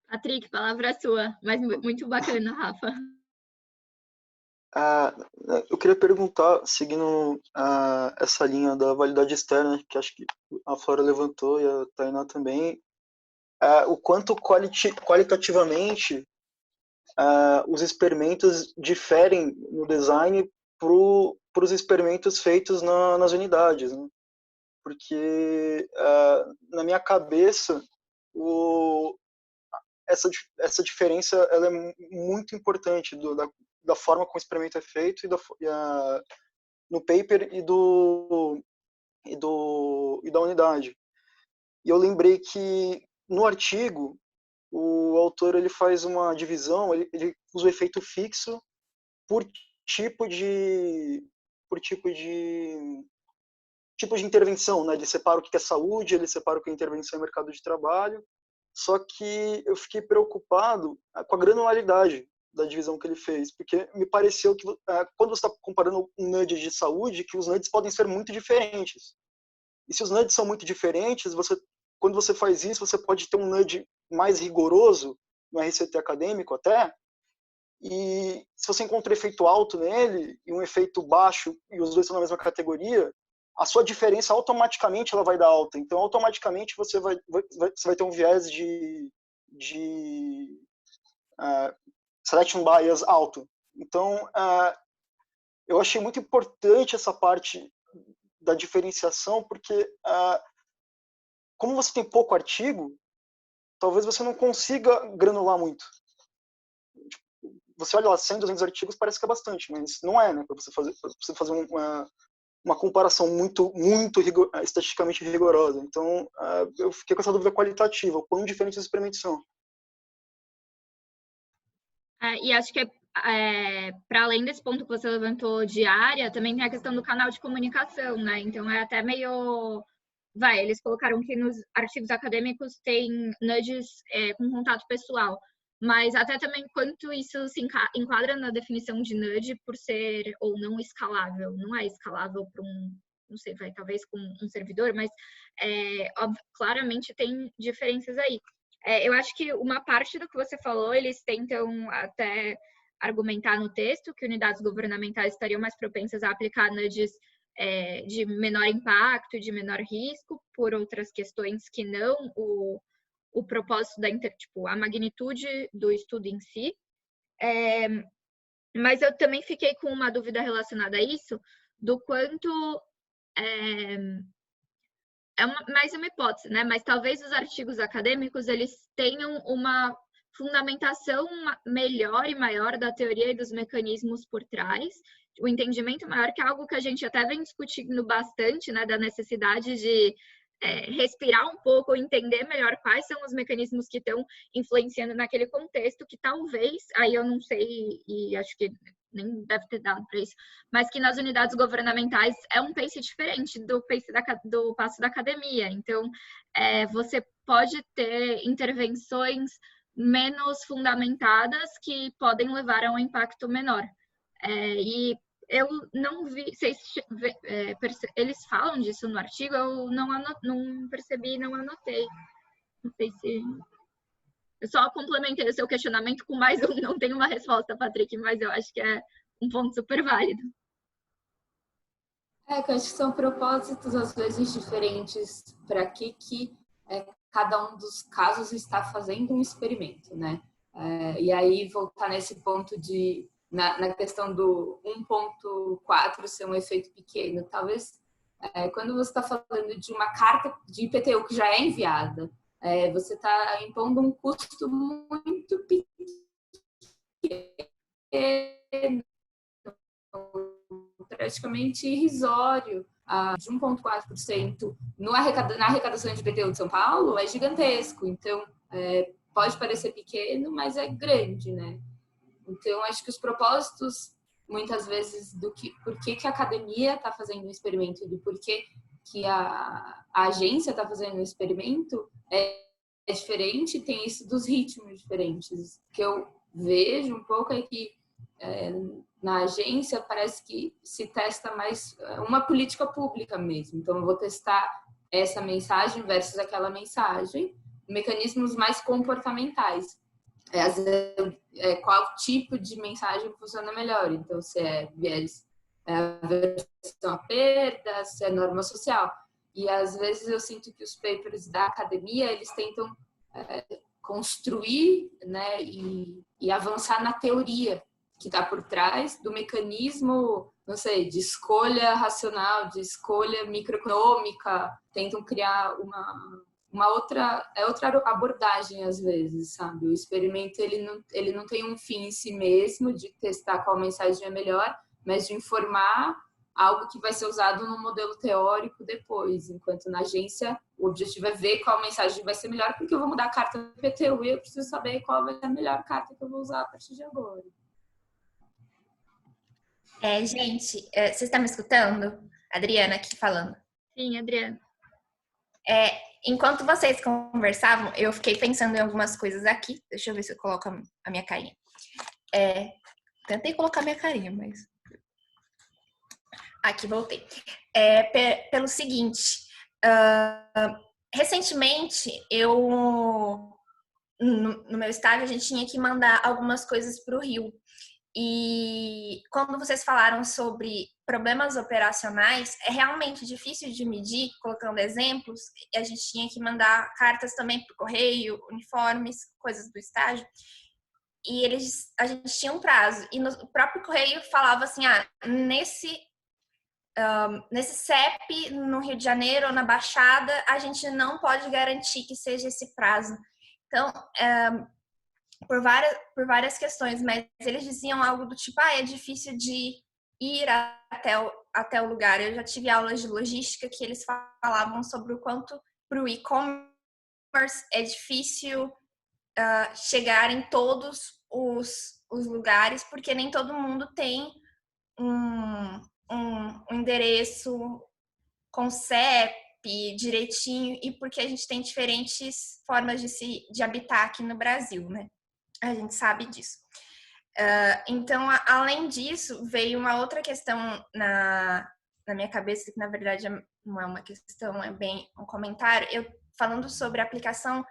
Patrick, palavra sua, mas muito bacana, Rafa. Eu queria perguntar, seguindo essa linha da validade externa, que acho que a Flora levantou e a Tainá também, o quanto qualitativamente os experimentos diferem no design para os experimentos feitos nas unidades, né? Porque na minha cabeça essa diferença ela é muito importante da forma como o experimento é feito no paper e da unidade. E eu lembrei que no artigo o autor ele faz uma divisão, ele usa o efeito fixo por tipo de intervenção, né? Ele separa o que é saúde, ele separa o que é intervenção em mercado de trabalho. Só que eu fiquei preocupado com a granularidade da divisão que ele fez, porque me pareceu que quando você está comparando um NUD de saúde, que os NUDs podem ser muito diferentes. E se os NUDs são muito diferentes, quando você faz isso, você pode ter um NUD mais rigoroso, no RCT acadêmico até, e se você encontra um efeito alto nele e um efeito baixo, e os dois estão na mesma categoria, a sua diferença automaticamente ela vai dar alta. Então, automaticamente você vai ter um viés de selection bias alto. Então, eu achei muito importante essa parte da diferenciação, porque como você tem pouco artigo, talvez você não consiga granular muito. Você olha lá 100, 200 artigos, parece que é bastante, mas não é, né? Para você fazer uma comparação muito estatisticamente rigorosa. Então, eu fiquei com essa dúvida qualitativa, o quão diferentes os experimentos são. E acho que para além desse ponto que você levantou de área, também tem a questão do canal de comunicação, né? Então, é até meio... eles colocaram que nos artigos acadêmicos tem nudges com contato pessoal, mas até também quanto isso se enquadra na definição de nudge por ser ou não escalável. Não é escalável para não sei, talvez com um servidor, mas claramente tem diferenças aí. Eu acho que uma parte do que você falou, eles tentam até argumentar no texto que unidades governamentais estariam mais propensas a aplicar nudges de menor impacto, de menor risco, por outras questões que não o propósito a magnitude do estudo em si. Mas eu também fiquei com uma dúvida relacionada a isso, do quanto mais uma hipótese, né? Mas talvez os artigos acadêmicos eles tenham uma fundamentação melhor e maior da teoria e dos mecanismos por trás, o entendimento maior, que é algo que a gente até vem discutindo bastante, né? Da necessidade de respirar um pouco, entender melhor quais são os mecanismos que estão influenciando naquele contexto, que talvez, aí eu não sei, e acho que nem deve ter dado para isso, mas que nas unidades governamentais é um pace diferente do passo da academia. Então, você pode ter intervenções menos fundamentadas que podem levar a um impacto menor. E eu não vi, eles falam disso no artigo, eu não percebi, não anotei. Não sei se... Eu só complementei o seu questionamento com mais um, não tenho uma resposta, Patrick, mas eu acho que é um ponto super válido. Que eu acho que são propósitos, às vezes, diferentes para que cada um dos casos está fazendo um experimento, né? E aí, voltar nesse ponto na questão do 1.4 ser um efeito pequeno, talvez quando você está falando de uma carta de IPTU que já é enviada, você está impondo um custo muito pequeno, praticamente irrisório, de 1,4% na arrecadação de IPTU de São Paulo é gigantesco. Então, pode parecer pequeno, mas é grande, né? Então, acho que os propósitos, muitas vezes, por que a academia está fazendo um experimento e do porquê que a agência está fazendo um experimento é diferente, tem isso dos ritmos diferentes. O que eu vejo um pouco é que na agência parece que se testa mais uma política pública mesmo. Então, eu vou testar essa mensagem versus aquela mensagem, mecanismos mais comportamentais. Qual tipo de mensagem funciona melhor? Então, se é viés, aversão à perda, se é norma social. E, às vezes, eu sinto que os papers da academia, eles tentam construir, né, e avançar na teoria que está por trás do mecanismo, não sei, de escolha racional, de escolha microeconômica, tentam criar uma outra abordagem às vezes, sabe? O experimento ele não tem um fim em si mesmo de testar qual mensagem é melhor, mas de informar algo que vai ser usado no modelo teórico depois, enquanto na agência o objetivo é ver qual mensagem vai ser melhor, porque eu vou mudar a carta do IPTU e eu preciso saber qual vai ser a melhor carta que eu vou usar a partir de agora. Gente, vocês estão me escutando? Adriana aqui falando. Sim, Adriana. Enquanto vocês conversavam, eu fiquei pensando em algumas coisas aqui. Deixa eu ver se eu coloco a minha carinha. Tentei colocar minha carinha, mas... Aqui, voltei. Pelo seguinte, recentemente, no meu estágio, a gente tinha que mandar algumas coisas para o Rio. E quando vocês falaram sobre problemas operacionais, é realmente difícil de medir, colocando exemplos. A gente tinha que mandar cartas também para o correio, uniformes, coisas do estágio. E a gente tinha um prazo. E no próprio correio falava assim, nesse CEP, no Rio de Janeiro ou na Baixada, a gente não pode garantir que seja esse prazo. Então, por várias questões, mas eles diziam algo do tipo, é difícil de ir até o lugar. Eu já tive aulas de logística que eles falavam sobre o quanto para o e-commerce é difícil chegar em todos os lugares, porque nem todo mundo tem um endereço com CEP direitinho, e porque a gente tem diferentes formas de habitar aqui no Brasil, né? A gente sabe disso. Então, além disso, veio uma outra questão na minha cabeça, que na verdade não é uma questão, é bem um comentário. Eu falando sobre a aplicação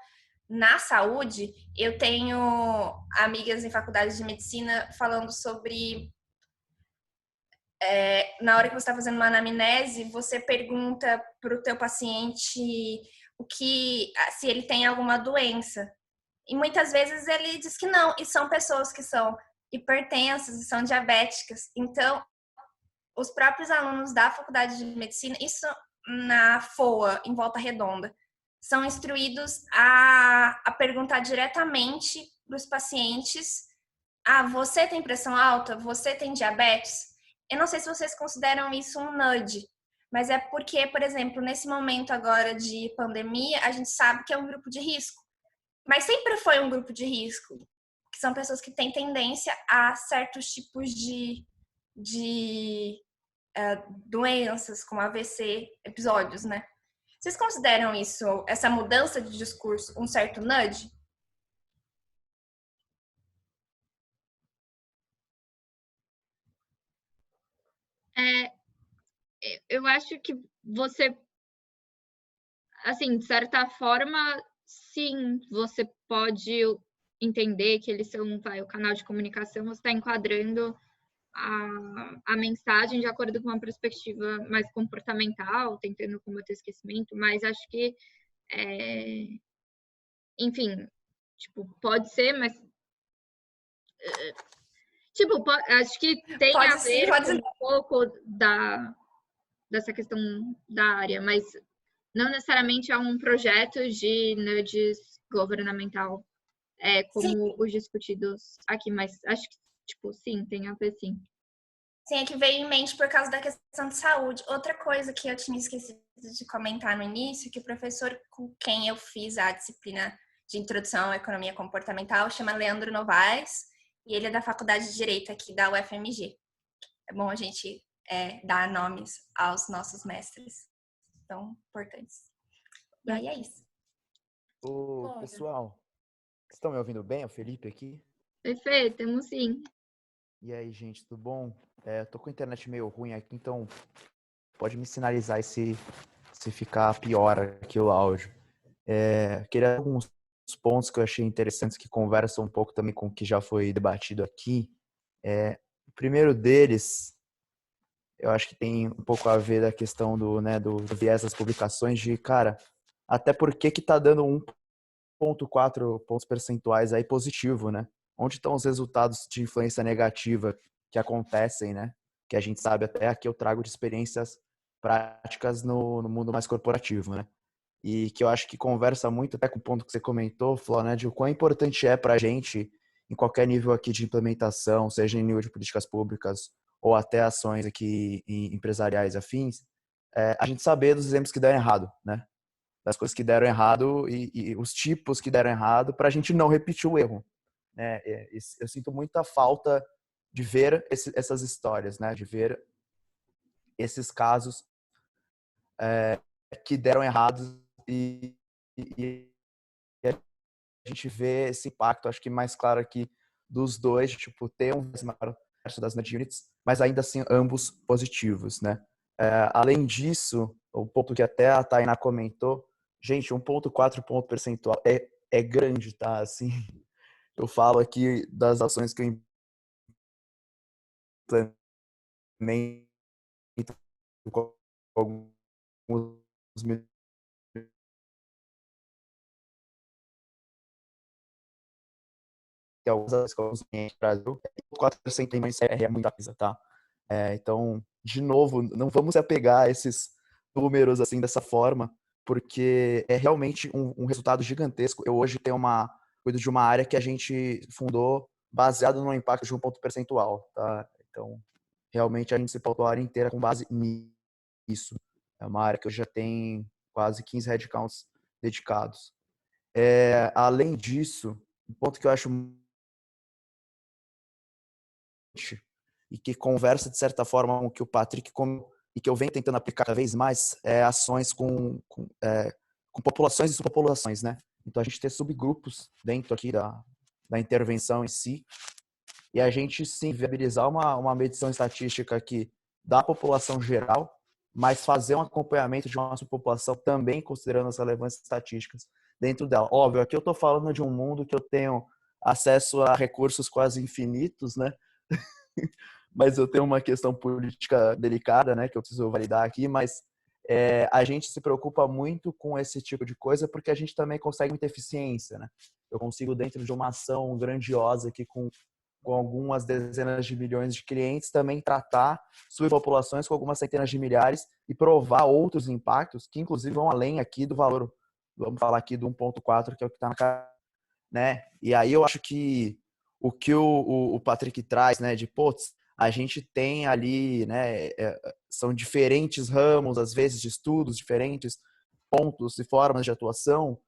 na saúde, eu tenho amigas em faculdades de medicina falando sobre... na hora que você está fazendo uma anamnese, você pergunta para o teu paciente se ele tem alguma doença. E muitas vezes ele diz que não, e são pessoas que são hipertensas e são diabéticas. Então, os próprios alunos da Faculdade de Medicina, isso na FOA, em Volta Redonda, são instruídos a perguntar diretamente para os pacientes: você tem pressão alta? Você tem diabetes? Eu não sei se vocês consideram isso um nudge, mas é porque, por exemplo, nesse momento agora de pandemia, a gente sabe que é um grupo de risco. Mas sempre foi um grupo de risco, que são pessoas que têm tendência a certos tipos de doenças, como AVC, episódios, né? Vocês consideram isso, essa mudança de discurso, um certo nudge? Eu acho que você, assim, de certa forma, sim, você pode entender que eles são, o canal de comunicação, você está enquadrando a mensagem de acordo com uma perspectiva mais comportamental, tentando combater o esquecimento, mas acho que, enfim, tipo, pode ser, mas tipo, acho que tem a ver com um pouco dessa questão da área, mas não necessariamente é um projeto de nudges governamental, como os discutidos aqui, mas acho que, tipo, sim, tem a ver, sim. Sim, é que veio em mente por causa da questão de saúde. Outra coisa que eu tinha esquecido de comentar no início, que o professor com quem eu fiz a disciplina de Introdução à Economia Comportamental chama Leandro Novaes, e ele é da Faculdade de Direito aqui da UFMG. É bom a gente dar nomes aos nossos mestres tão importantes. E aí é isso. Ô, pessoal, vocês estão me ouvindo bem? É o Felipe aqui. Perfeito, temos sim. E aí, gente, tudo bom? Tô com a internet meio ruim aqui, então pode me sinalizar se ficar pior aqui o áudio. Queria alguns pontos que eu achei interessantes que conversam um pouco também com o que já foi debatido aqui. O primeiro deles, eu acho que tem um pouco a ver da questão do viés das publicações de, cara, até por que tá dando 1,4 pontos percentuais aí positivo, né? Onde estão os resultados de influência negativa que acontecem, né? Que a gente sabe até aqui eu trago de experiências práticas no mundo mais corporativo, né? E que eu acho que conversa muito até com o ponto que você comentou, Fló, né? De o quão importante é para a gente, em qualquer nível aqui de implementação, seja em nível de políticas públicas ou até ações aqui empresariais afins, a gente saber dos exemplos que deram errado, né? Das coisas que deram errado e os tipos que deram errado para a gente não repetir o erro, né? Eu sinto muita falta de ver essas histórias, né? De ver esses casos que deram errados e a gente vê esse impacto, acho que mais claro aqui dos dois, tipo, ter um maior das net units, mas ainda assim ambos positivos, né? Além disso, o ponto que até a Tainá comentou, gente, 1,4 ponto percentual é grande, tá? Assim, eu falo aqui das ações que eu implemento com alguns que alguns clientes do Brasil, 4% é muita coisa, tá? Então, de novo, não vamos se apegar a esses números assim dessa forma, porque é realmente um resultado gigantesco. Eu hoje cuido de uma área que a gente fundou baseado no impacto de 1 ponto percentual, tá? Então, realmente a gente se pautou a área inteira com base nisso. É uma área que hoje já tem quase 15 headcounts dedicados. Além disso, um ponto que eu acho e que conversa de certa forma com o que o Patrick e que eu venho tentando aplicar cada vez mais ações com populações e subpopulações, né? Então a gente tem subgrupos dentro aqui da intervenção em si e a gente sim viabilizar uma medição estatística aqui da população geral, mas fazer um acompanhamento de uma subpopulação também considerando as relevâncias estatísticas dentro dela. Óbvio, aqui eu estou falando de um mundo que eu tenho acesso a recursos quase infinitos, né? Mas eu tenho uma questão política delicada, né, que eu preciso validar aqui, mas a gente se preocupa muito com esse tipo de coisa porque a gente também consegue muita eficiência, né? Eu consigo, dentro de uma ação grandiosa aqui com com algumas dezenas de milhões de clientes, também tratar subpopulações com algumas centenas de milhares e provar outros impactos que, inclusive, vão além aqui do valor, vamos falar aqui do 1,4, que é o que está na cara, né? E aí eu acho que o que o Patrick traz, né, de, putz, a gente tem ali, né, são diferentes ramos, às vezes, de estudos, diferentes pontos e formas de atuação,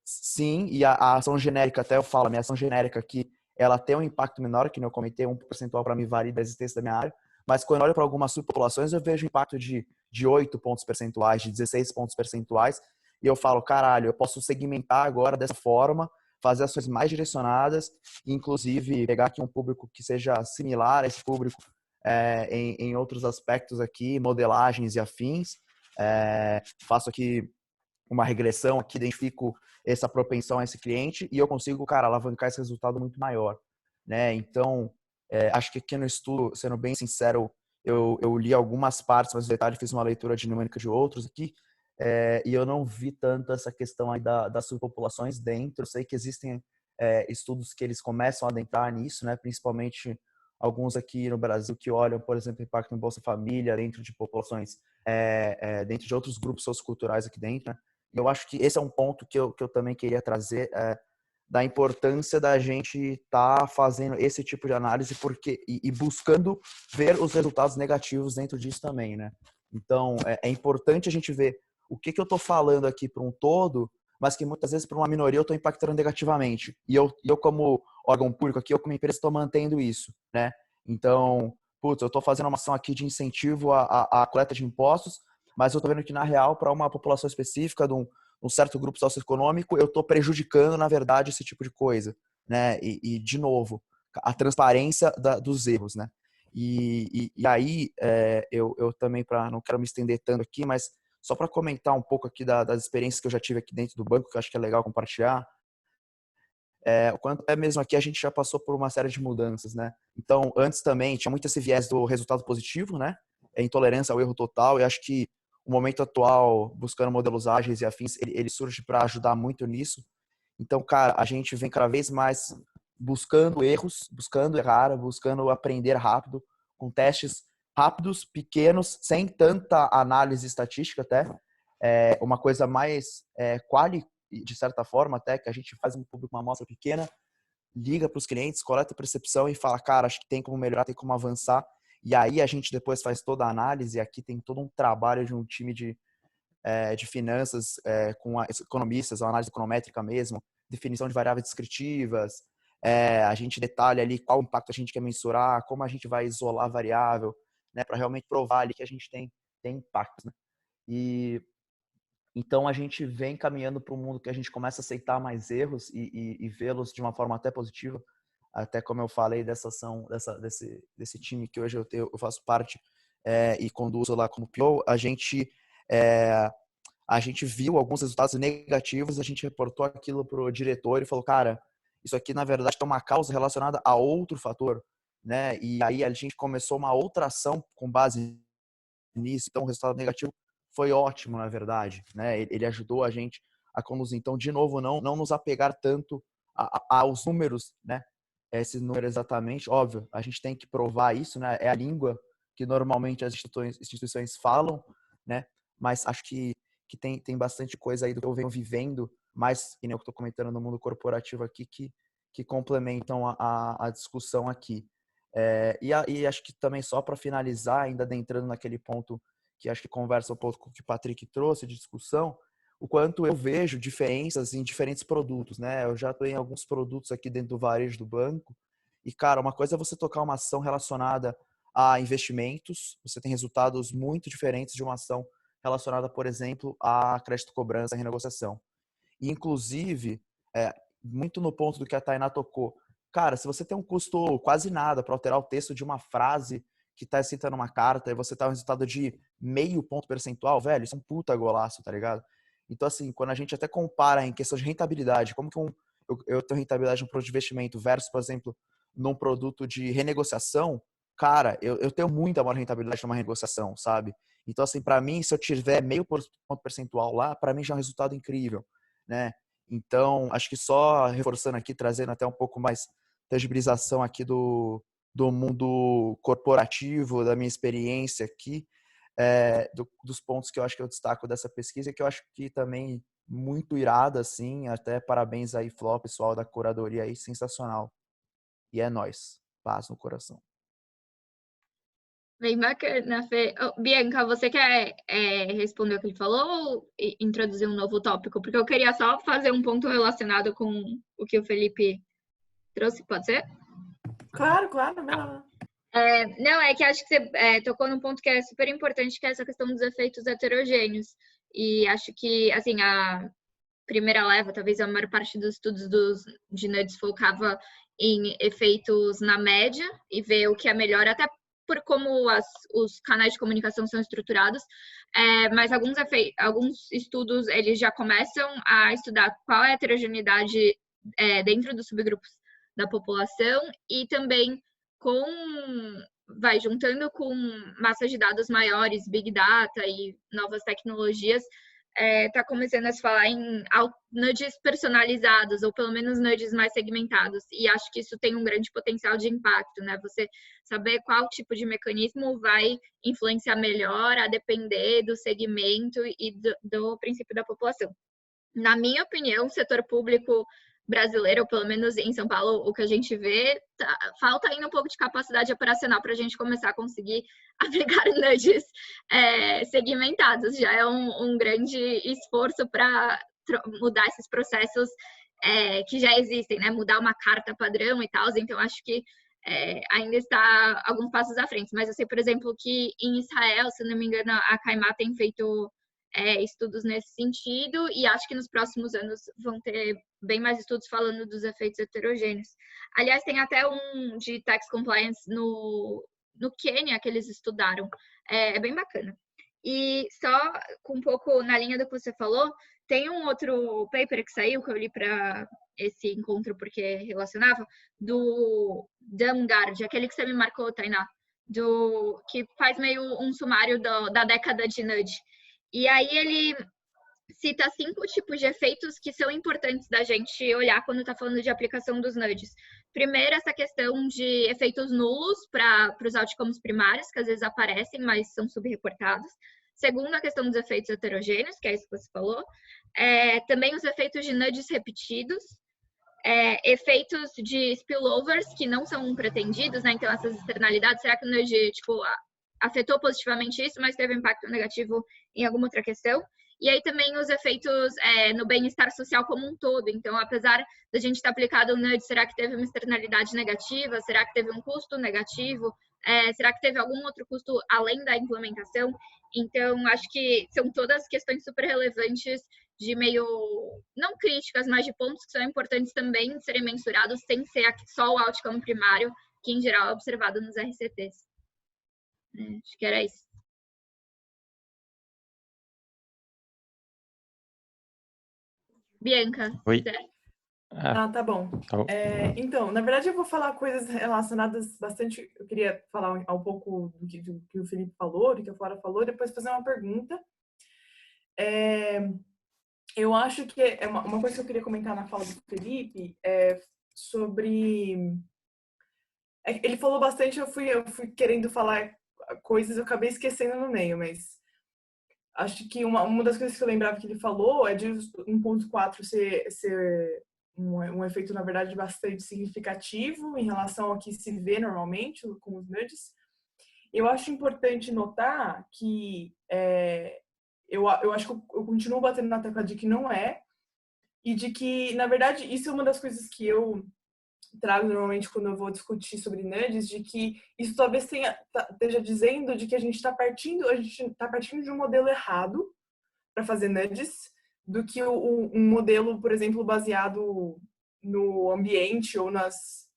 sim, e a ação genérica, até eu falo, a minha ação genérica aqui, ela tem um impacto menor, que nem eu comentei, 1% para mim valida a existência da minha área, mas quando eu olho para algumas subpopulações, eu vejo impacto de 8 pontos percentuais, de 16 pontos percentuais, e eu falo, caralho, eu posso segmentar agora dessa forma, fazer ações mais direcionadas, inclusive pegar aqui um público que seja similar a esse público em outros aspectos aqui, modelagens e afins. Faço aqui uma regressão, aqui identifico essa propensão a esse cliente e eu consigo, cara, alavancar esse resultado muito maior, né? Então, acho que aqui no estudo, sendo bem sincero, eu li algumas partes, mas no detalhe fiz uma leitura dinâmica de outros aqui, e eu não vi tanto essa questão aí das subpopulações dentro. Eu sei que existem estudos que eles começam a adentrar nisso, né? Principalmente alguns aqui no Brasil que olham, por exemplo, o impacto em Bolsa Família dentro de populações, dentro de outros grupos socioculturais aqui dentro, né? Eu acho que esse é um ponto que eu também queria trazer, da importância da gente estar fazendo esse tipo de análise e buscando ver os resultados negativos dentro disso também, né? Então, é importante a gente ver o que eu estou falando aqui para um todo, mas que muitas vezes para uma minoria eu estou impactando negativamente. E eu como órgão público aqui, eu como empresa estou mantendo isso, né? Então, putz, eu estou fazendo uma ação aqui de incentivo à coleta de impostos, mas eu estou vendo que, na real, para uma população específica, de um certo grupo socioeconômico, eu estou prejudicando, na verdade, esse tipo de coisa, né? E de novo, a transparência dos erros, né? E aí, eu também, não quero me estender tanto aqui, mas só para comentar um pouco aqui das experiências que eu já tive aqui dentro do banco, que eu acho que é legal compartilhar, o quanto até mesmo aqui a gente já passou por uma série de mudanças, né? Então, antes também tinha muito esse viés do resultado positivo, né? Intolerância ao erro total, e acho que o momento atual, buscando modelos ágeis e afins, ele surge para ajudar muito nisso. Então, cara, a gente vem cada vez mais buscando erros, buscando errar, buscando aprender rápido, com testes rápidos, pequenos, sem tanta análise estatística até. Uma coisa mais quali, de certa forma até, que a gente faz um público, uma amostra pequena, liga para os clientes, coleta a percepção e fala, cara, acho que tem como melhorar, tem como avançar. E aí a gente depois faz toda a análise, e aqui tem todo um trabalho de um time de finanças com economistas, uma análise econométrica mesmo, definição de variáveis descritivas, a gente detalha ali qual impacto a gente quer mensurar, como a gente vai isolar a variável, né, para realmente provar ali que a gente tem impacto, né? E então a gente vem caminhando para um mundo que a gente começa a aceitar mais erros e vê-los de uma forma até positiva, até como eu falei dessa ação, desse time que hoje eu faço parte e conduzo lá como PO, a gente viu alguns resultados negativos, a gente reportou aquilo para o diretor e falou, cara, isso aqui na verdade é uma causa relacionada a outro fator, né? E aí a gente começou uma outra ação com base nisso, então o resultado negativo foi ótimo, na verdade, né? Ele ajudou a gente a conduzir. Então, de novo, não nos apegar tanto aos números, né? Esse número exatamente, óbvio, a gente tem que provar isso, né? É a língua que normalmente as instituições falam, né? Mas acho que tem bastante coisa aí do que eu venho vivendo, mais que nem eu estou comentando no mundo corporativo aqui, que complementam a discussão aqui. E acho que também só para finalizar, ainda adentrando naquele ponto que acho que conversa um pouco com o que o Patrick trouxe de discussão, o quanto eu vejo diferenças em diferentes produtos, né? Eu já estou em alguns produtos aqui dentro do varejo do banco e, cara, uma coisa é você tocar uma ação relacionada a investimentos, você tem resultados muito diferentes de uma ação relacionada, por exemplo, a crédito cobrança e renegociação. E, inclusive, muito no ponto do que a Tainá tocou, cara, se você tem um custo quase nada para alterar o texto de uma frase que está escrita numa carta e você tá um resultado de meio ponto percentual, velho, isso é um puta golaço, tá ligado? Então, assim, quando a gente até compara em questão de rentabilidade, como que eu tenho rentabilidade num produto de investimento versus, por exemplo, num produto de renegociação, cara, eu tenho muita maior rentabilidade numa renegociação, sabe? Então, assim, para mim, se eu tiver meio ponto percentual lá, para mim já é um resultado incrível, né? Então, acho que só reforçando aqui, trazendo até um pouco mais tangibilização aqui do mundo corporativo, da minha experiência aqui, dos pontos que eu acho que eu destaco dessa pesquisa, que eu acho que também muito irada, assim, até parabéns aí, Fló, pessoal da curadoria aí, sensacional. E é nóis, paz no coração. Bem bacana, Fê. Bianca, você quer responder o que ele falou ou introduzir um novo tópico? Porque eu queria só fazer um ponto relacionado com o que o Felipe trouxe, pode ser? Claro, vai lá. Não, é que acho que você tocou num ponto que é super importante, que é essa questão dos efeitos heterogêneos. E acho que, assim, a primeira leva, talvez a maior parte dos estudos de NUDS focava em efeitos na média e ver o que é melhor, até por como os canais de comunicação são estruturados, mas alguns estudos eles já começam a estudar qual é a heterogeneidade dentro dos subgrupos da população e também juntando com massas de dados maiores, Big Data e novas tecnologias, está começando a se falar em nudges personalizados, ou pelo menos nudges mais segmentados. E acho que isso tem um grande potencial de impacto, né? Você saber qual tipo de mecanismo vai influenciar melhor a depender do segmento e do princípio da população. Na minha opinião, o setor público brasileiro, ou pelo menos em São Paulo, o que a gente vê, falta ainda um pouco de capacidade operacional para a gente começar a conseguir aplicar nudges segmentados. Já é um grande esforço para mudar esses processos que já existem, né? Mudar uma carta padrão e tal. Então, acho que ainda está alguns passos à frente. Mas eu sei, por exemplo, que em Israel, se não me engano, a CAIMA tem feito estudos nesse sentido, e acho que nos próximos anos vão ter bem mais estudos falando dos efeitos heterogêneos. Aliás, tem até um de tax compliance no Quênia que eles estudaram. É bem bacana. E só com um pouco na linha do que você falou, tem um outro paper que saiu, que eu li para esse encontro porque relacionava, do Damgard, aquele que você me marcou, Tainá, que faz meio um sumário da década de nudge. E aí ele cita 5 tipos de efeitos que são importantes da gente olhar quando está falando de aplicação dos nudges. Primeiro, essa questão de efeitos nulos para os outcomes primários, que às vezes aparecem, mas são subreportados. Segundo, a questão dos efeitos heterogêneos, que é isso que você falou. Também os efeitos de nudges repetidos. Efeitos de spillovers, que não são pretendidos, né? Então, essas externalidades, será que o nudge, afetou positivamente isso, mas teve impacto negativo em alguma outra questão? E aí também os efeitos no bem-estar social como um todo. Então, apesar da gente estar aplicado o nudge, será que teve uma externalidade negativa? Será que teve um custo negativo? Será que teve algum outro custo além da implementação? Então, acho que são todas questões super relevantes de meio, não críticas, mas de pontos que são importantes também de serem mensurados, sem ser só o outcome primário, que em geral é observado nos RCTs. Acho que era isso. Bianca. Oi. Tá bom. Então, na verdade, eu vou falar coisas relacionadas bastante. Eu queria falar um pouco do que o Felipe falou, do que a Flora falou, e depois fazer uma pergunta. Eu acho que uma coisa que eu queria comentar na fala do Felipe sobre. Ele falou bastante, eu fui querendo falar coisas, eu acabei esquecendo no meio, mas acho que uma das coisas que eu lembrava que ele falou é de 1.4 ser um efeito, na verdade, bastante significativo em relação ao que se vê normalmente com os nudges. Eu acho importante notar que eu acho que eu continuo batendo na tecla de que não é, e de que, na verdade, isso é uma das coisas que eu trago normalmente quando eu vou discutir sobre nudges, de que isso talvez esteja dizendo de que a gente está partindo de um modelo errado para fazer nudges, do que um modelo, por exemplo, baseado no ambiente ou nas...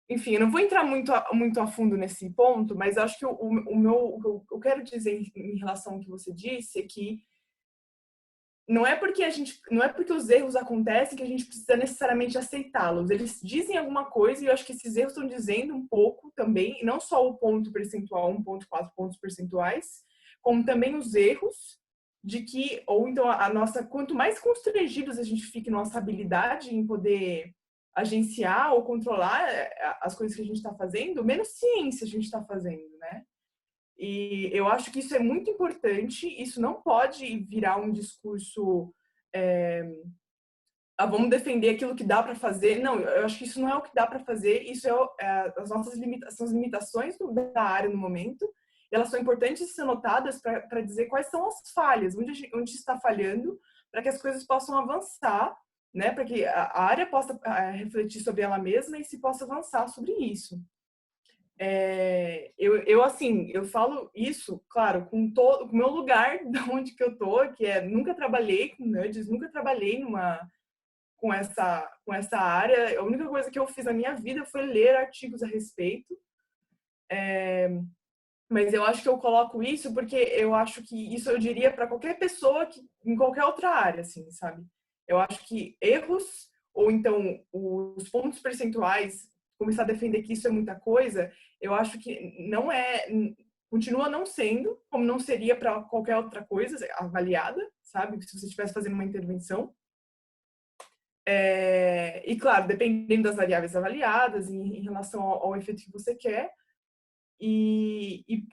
Enfim, eu não vou entrar muito a fundo nesse ponto, mas acho que o que eu quero dizer em relação ao que você disse é que não é porque os erros acontecem que a gente precisa necessariamente aceitá-los. Eles dizem alguma coisa e eu acho que esses erros estão dizendo um pouco também, e não só o ponto percentual, 1.4 pontos percentuais, como também os erros de que, ou então quanto mais constrangidos a gente fica em nossa habilidade em poder agenciar ou controlar as coisas que a gente está fazendo, menos ciência a gente está fazendo, né? E eu acho que isso é muito importante, isso não pode virar um discurso, vamos defender aquilo que dá para fazer. Não, eu acho que isso não é o que dá para fazer, isso as nossas são as limitações da área no momento, e elas são importantes de ser notadas para dizer quais são as falhas, onde está falhando, para que as coisas possam avançar, né? Para que a área possa refletir sobre ela mesma e se possa avançar sobre isso. Eu falo isso, claro, com o meu lugar de onde que eu tô, que nunca trabalhei com nudges, nunca trabalhei com essa área. A única coisa que eu fiz na minha vida foi ler artigos a respeito. Mas eu acho que eu coloco isso porque eu acho que isso eu diria para qualquer pessoa em qualquer outra área, assim, sabe? Eu acho que erros, ou então os pontos percentuais, começar a defender que isso é muita coisa, eu acho que continua não sendo, como não seria para qualquer outra coisa avaliada, sabe? Se você estivesse fazendo uma intervenção. E claro, dependendo das variáveis avaliadas em relação ao efeito que você quer, e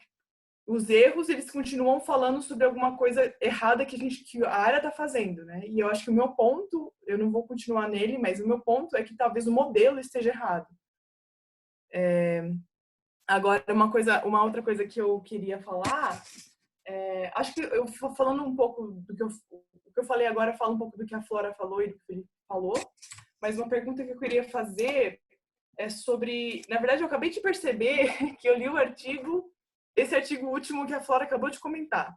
os erros, eles continuam falando sobre alguma coisa errada que a área está fazendo, né? E eu acho que o meu ponto, eu não vou continuar nele, mas o meu ponto é que talvez o modelo esteja errado. Agora, uma outra coisa que eu queria falar, acho que eu vou falando um pouco do que eu falei agora, falo um pouco do que a Flora falou e do que o Felipe falou, mas uma pergunta que eu queria fazer é sobre, na verdade, eu acabei de perceber que eu li esse artigo último que a Flora acabou de comentar,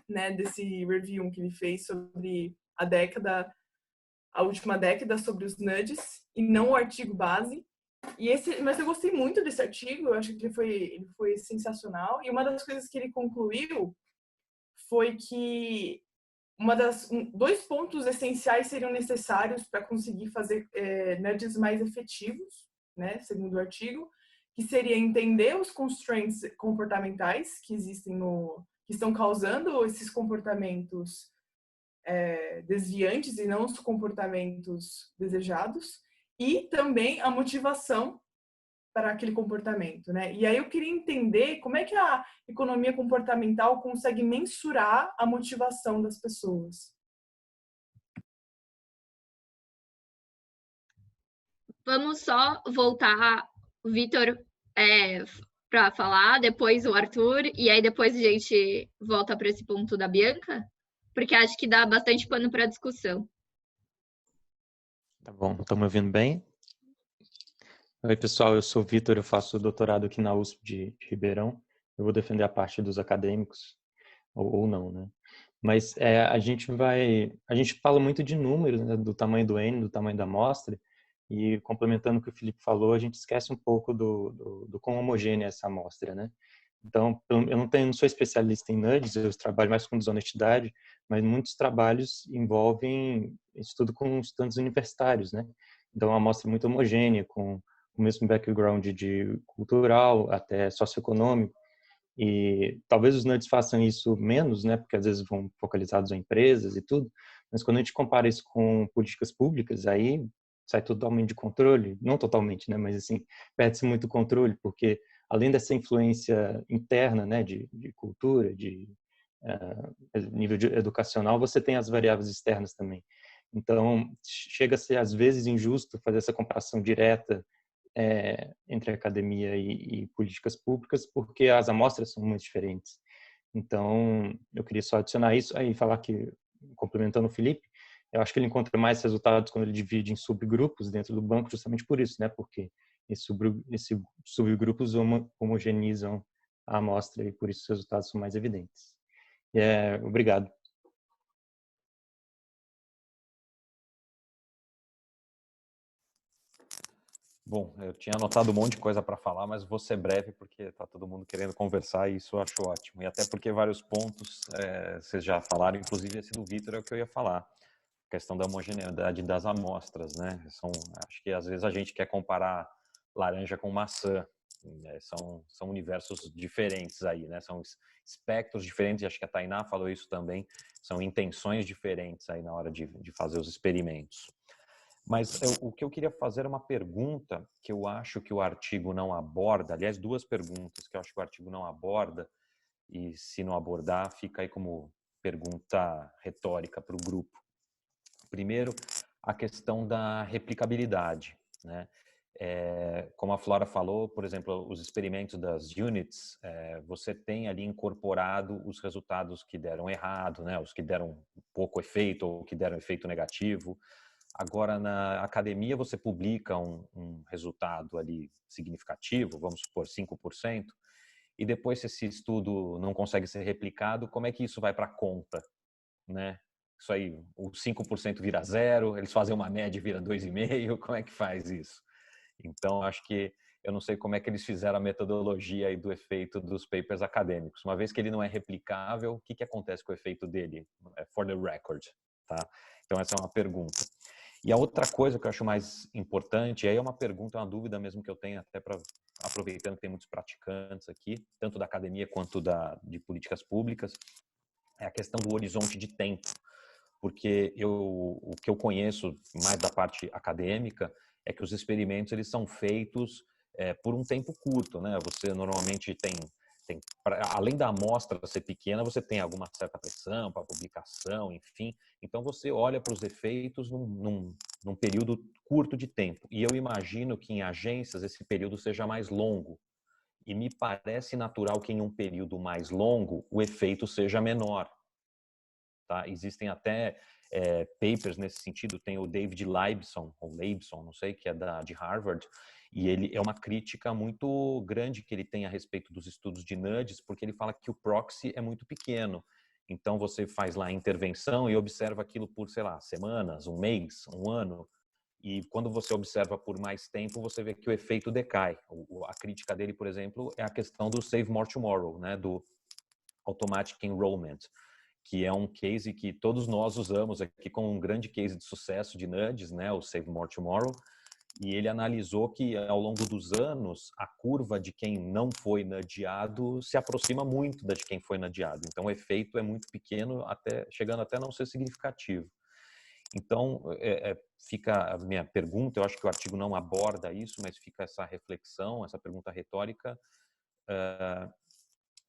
né, desse review que ele fez sobre a última década sobre os nudges, e não o artigo base. Mas eu gostei muito desse artigo, eu acho que ele foi sensacional, e uma das coisas que ele concluiu foi que dois pontos essenciais seriam necessários para conseguir fazer nudges mais efetivos, né, segundo o artigo, que seria entender os constraints comportamentais que existem que estão causando esses comportamentos desviantes e não os comportamentos desejados, e também a motivação para aquele comportamento, né? E aí eu queria entender como é que a economia comportamental consegue mensurar a motivação das pessoas. Vamos só voltar, o Vitor, para falar, depois o Arthur, e aí depois a gente volta para esse ponto da Bianca, porque acho que dá bastante pano para discussão. Tá bom, estão me ouvindo bem? Oi, pessoal, eu sou o Vitor, eu faço doutorado aqui na USP de Ribeirão. Eu vou defender a parte dos acadêmicos, ou não, né? Mas a gente fala muito de números, né, do tamanho do N, do tamanho da amostra, e complementando o que o Felipe falou, a gente esquece um pouco do quão homogênea é essa amostra, né? Então, eu não sou especialista em nudges, eu trabalho mais com desonestidade, mas muitos trabalhos envolvem estudo com estudantes universitários, né? Então, é uma amostra muito homogênea, com o mesmo background de cultural, até socioeconômico, e talvez os nudges façam isso menos, né? Porque às vezes vão focalizados em empresas e tudo, mas quando a gente compara isso com políticas públicas, aí sai totalmente de controle, não totalmente, né? Mas assim, perde-se muito o controle, porque além dessa influência interna, né, de cultura, de nível educacional, você tem as variáveis externas também. Então, chega a ser às vezes injusto fazer essa comparação direta entre academia e políticas públicas, porque as amostras são muito diferentes. Então, eu queria só adicionar isso aí, falar que, complementando o Felipe, eu acho que ele encontra mais resultados quando ele divide em subgrupos dentro do banco, justamente por isso, né? Porque esses subgrupos homogeneizam a amostra e por isso os resultados são mais evidentes. Obrigado. Bom, eu tinha anotado um monte de coisa para falar, mas vou ser breve porque está todo mundo querendo conversar e isso eu acho ótimo. E até porque vários pontos vocês já falaram, inclusive esse do Vitor é o que eu ia falar. A questão da homogeneidade das amostras, né? Acho que às vezes a gente quer comparar laranja com maçã. Né? São universos diferentes aí, né? São espectros diferentes, acho que a Tainá falou isso também. São intenções diferentes aí na hora de fazer os experimentos. Mas o que eu queria fazer é uma pergunta que eu acho que o artigo não aborda, aliás, duas perguntas que eu acho que o artigo não aborda, e se não abordar, fica aí como pergunta retórica para o grupo. Primeiro, a questão da replicabilidade, né? Como a Flora falou, por exemplo, os experimentos das units, você tem ali incorporado os resultados que deram errado, né? Os que deram pouco efeito ou que deram efeito negativo. Agora, na academia, você publica um resultado ali significativo, vamos supor 5%, e depois, se esse estudo não consegue ser replicado, como é que isso vai para a conta, né? Isso aí, o 5% vira zero, eles fazem uma média e vira 2,5%, como é que faz isso? Então, acho que eu não sei como é que eles fizeram a metodologia aí do efeito dos papers acadêmicos. Uma vez que ele não é replicável, o que acontece com o efeito dele? For the record, tá? Então, essa é uma pergunta. E a outra coisa que eu acho mais importante, aí é uma pergunta, uma dúvida mesmo que eu tenho, até para aproveitando que tem muitos praticantes aqui, tanto da academia quanto de políticas públicas, é a questão do horizonte de tempo. Porque o que eu conheço mais da parte acadêmica é que os experimentos eles são feitos por um tempo curto, né? Você normalmente tem além da amostra ser pequena, você tem alguma certa pressão para publicação, enfim. Então você olha para os efeitos num período curto de tempo. E eu imagino que em agências esse período seja mais longo. E me parece natural que em um período mais longo o efeito seja menor. Tá? Existem até papers nesse sentido. Tem o David Leibson, ou Leibson, não sei, que é de Harvard, e ele é uma crítica muito grande que ele tem a respeito dos estudos de nudges, porque ele fala que o proxy é muito pequeno. Então você faz lá a intervenção e observa aquilo por, sei lá, semanas, um mês, um ano, e quando você observa por mais tempo, você vê que o efeito decai. A crítica dele, por exemplo, é a questão do Save More Tomorrow, né, do Automatic Enrollment, que é um case que todos nós usamos aqui como um grande case de sucesso de nudges, né, o Save More Tomorrow, e ele analisou que ao longo dos anos a curva de quem não foi nudgeado se aproxima muito da de quem foi nudgeado. Então o efeito é muito pequeno, chegando até a não ser significativo. Então fica a minha pergunta, eu acho que o artigo não aborda isso, mas fica essa reflexão, essa pergunta retórica,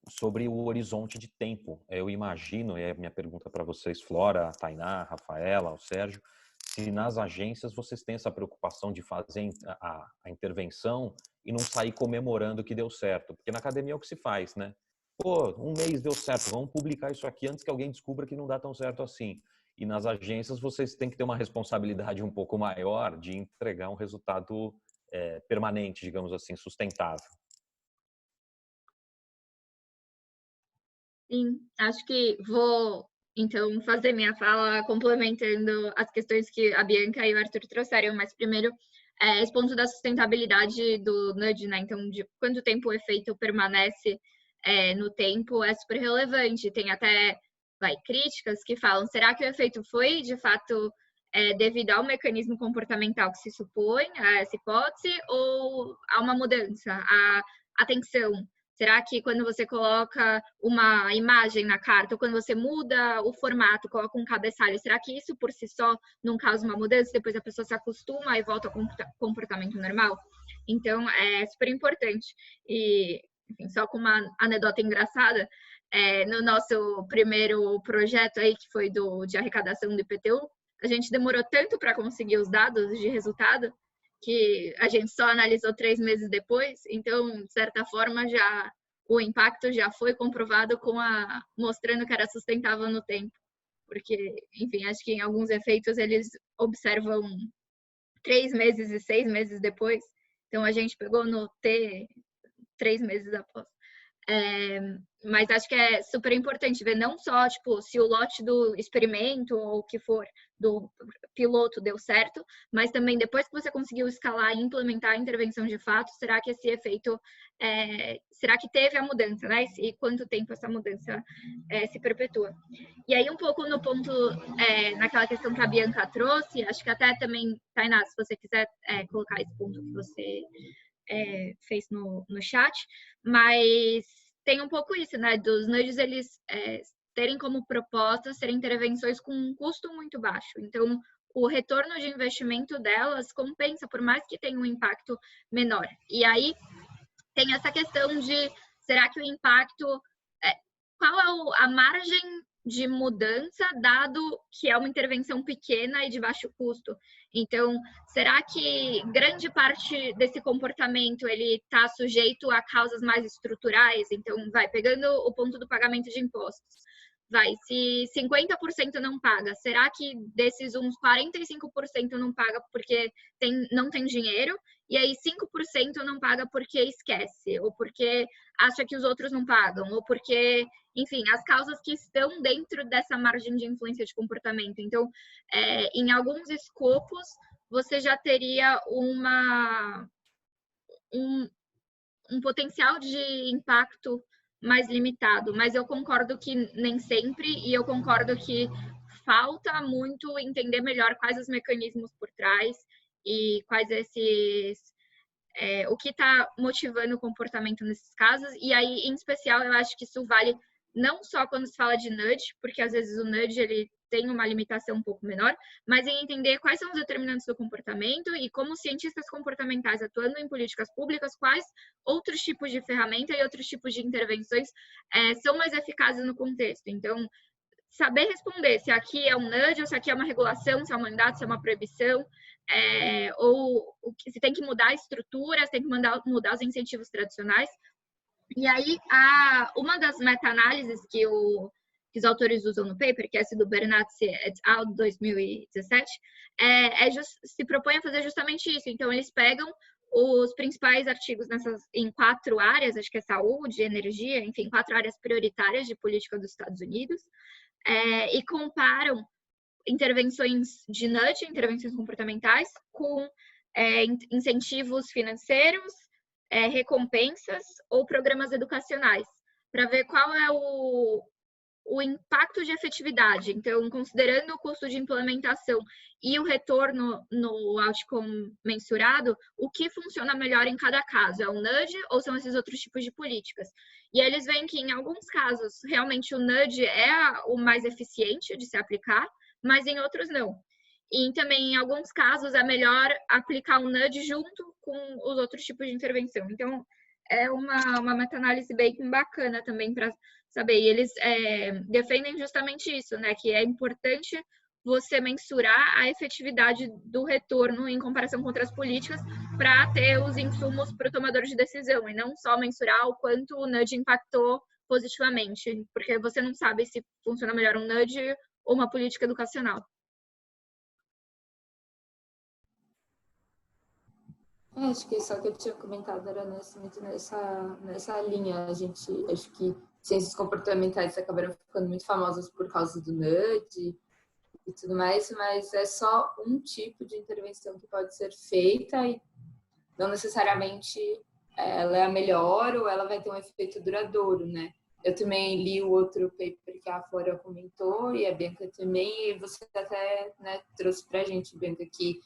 sobre o horizonte de tempo. Eu imagino, e é a minha pergunta para vocês, Flora, Tainá, Rafaela, o Sérgio, se nas agências vocês têm essa preocupação de fazer a intervenção e não sair comemorando que deu certo. Porque na academia é o que se faz, né? Pô, um mês deu certo, vamos publicar isso aqui antes que alguém descubra que não dá tão certo assim. E nas agências vocês têm que ter uma responsabilidade um pouco maior de entregar um resultado permanente, digamos assim, sustentável. Sim, acho que vou, então, fazer minha fala complementando as questões que a Bianca e o Arthur trouxeram, mas primeiro, esse ponto da sustentabilidade do nudge, né? Então, de quanto tempo o efeito permanece no tempo é super relevante. Tem até críticas que falam, será que o efeito foi, de fato, devido ao mecanismo comportamental que se supõe a essa hipótese, ou há uma mudança? A atenção. Será que quando você coloca uma imagem na carta, ou quando você muda o formato, coloca um cabeçalho, será que isso por si só não causa uma mudança? Depois a pessoa se acostuma e volta ao comportamento normal? Então, é super importante. E, enfim, só com uma anedota engraçada, no nosso primeiro projeto aí, que foi de arrecadação do IPTU, a gente demorou tanto para conseguir os dados de resultado, que a gente só analisou 3 meses depois, então, de certa forma, o impacto já foi comprovado mostrando que era sustentável no tempo. Porque, enfim, acho que em alguns efeitos eles observam 3 meses e 6 meses depois, então a gente pegou no T 3 meses após. Mas acho que é super importante ver não só tipo, se o lote do experimento ou o que for do piloto deu certo, mas também depois que você conseguiu escalar e implementar a intervenção de fato, será que esse efeito, será que teve a mudança, né? E quanto tempo essa mudança se perpetua. E aí um pouco no ponto, naquela questão que a Bianca trouxe, acho que até também, Tainá, se você quiser colocar esse ponto que você fez no chat, mas tem um pouco isso, né, dos nudges eles terem como proposta serem intervenções com um custo muito baixo. Então, o retorno de investimento delas compensa, por mais que tenha um impacto menor. E aí tem essa questão de, será que o impacto... qual é a margem de mudança, dado que é uma intervenção pequena e de baixo custo? Então, será que grande parte desse comportamento ele está sujeito a causas mais estruturais? Então, pegando o ponto do pagamento de impostos. Se 50% não paga, será que desses uns 45% não paga porque não tem dinheiro? E aí 5% não paga porque esquece, ou porque acha que os outros não pagam, ou porque, enfim, as causas que estão dentro dessa margem de influência de comportamento. Então, em alguns escopos, você já teria um potencial de impacto mais limitado, mas eu concordo que nem sempre, e eu concordo que falta muito entender melhor quais os mecanismos por trás e quais o que está motivando o comportamento nesses casos. E aí, em especial, eu acho que isso vale não só quando se fala de nudge, porque às vezes o nudge ele tem uma limitação um pouco menor, mas em entender quais são os determinantes do comportamento e como cientistas comportamentais atuando em políticas públicas, quais outros tipos de ferramenta e outros tipos de intervenções são mais eficazes no contexto. Então, saber responder se aqui é um nudge, ou se aqui é uma regulação, se é um mandato, se é uma proibição, ou se tem que mudar a estrutura, se tem que mudar os incentivos tradicionais. E aí, uma das meta-análises que os autores usam no paper, que é esse do Bernatzi et al. 2017, se propõe a fazer justamente isso. Então, eles pegam os principais artigos em 4 áreas, acho que é saúde, energia, enfim, 4 áreas prioritárias de política dos Estados Unidos, e comparam intervenções de nudge, intervenções comportamentais, com incentivos financeiros, recompensas ou programas educacionais, para ver qual é o impacto de efetividade. Então, considerando o custo de implementação e o retorno no outcome mensurado, o que funciona melhor em cada caso? É o nudge ou são esses outros tipos de políticas? E aí eles veem que, em alguns casos, realmente o nudge é o mais eficiente de se aplicar, mas em outros não. E também, em alguns casos, é melhor aplicar o nudge junto com os outros tipos de intervenção. Então, é uma meta-análise bem bacana também para saber. E eles defendem justamente isso, né? Que é importante você mensurar a efetividade do retorno em comparação com outras políticas para ter os insumos para o tomador de decisão, e não só mensurar o quanto o nudge impactou positivamente, porque você não sabe se funciona melhor um nudge ou uma política educacional. Acho que só que eu tinha comentado era muito nessa linha. A gente, acho que ciências comportamentais acabaram ficando muito famosas por causa do nudge e tudo mais, mas é só um tipo de intervenção que pode ser feita e não necessariamente ela é a melhor ou ela vai ter um efeito duradouro, né? Eu também li o outro paper que a Flora comentou e a Bianca também, e você até, né, trouxe pra gente, Bianca, que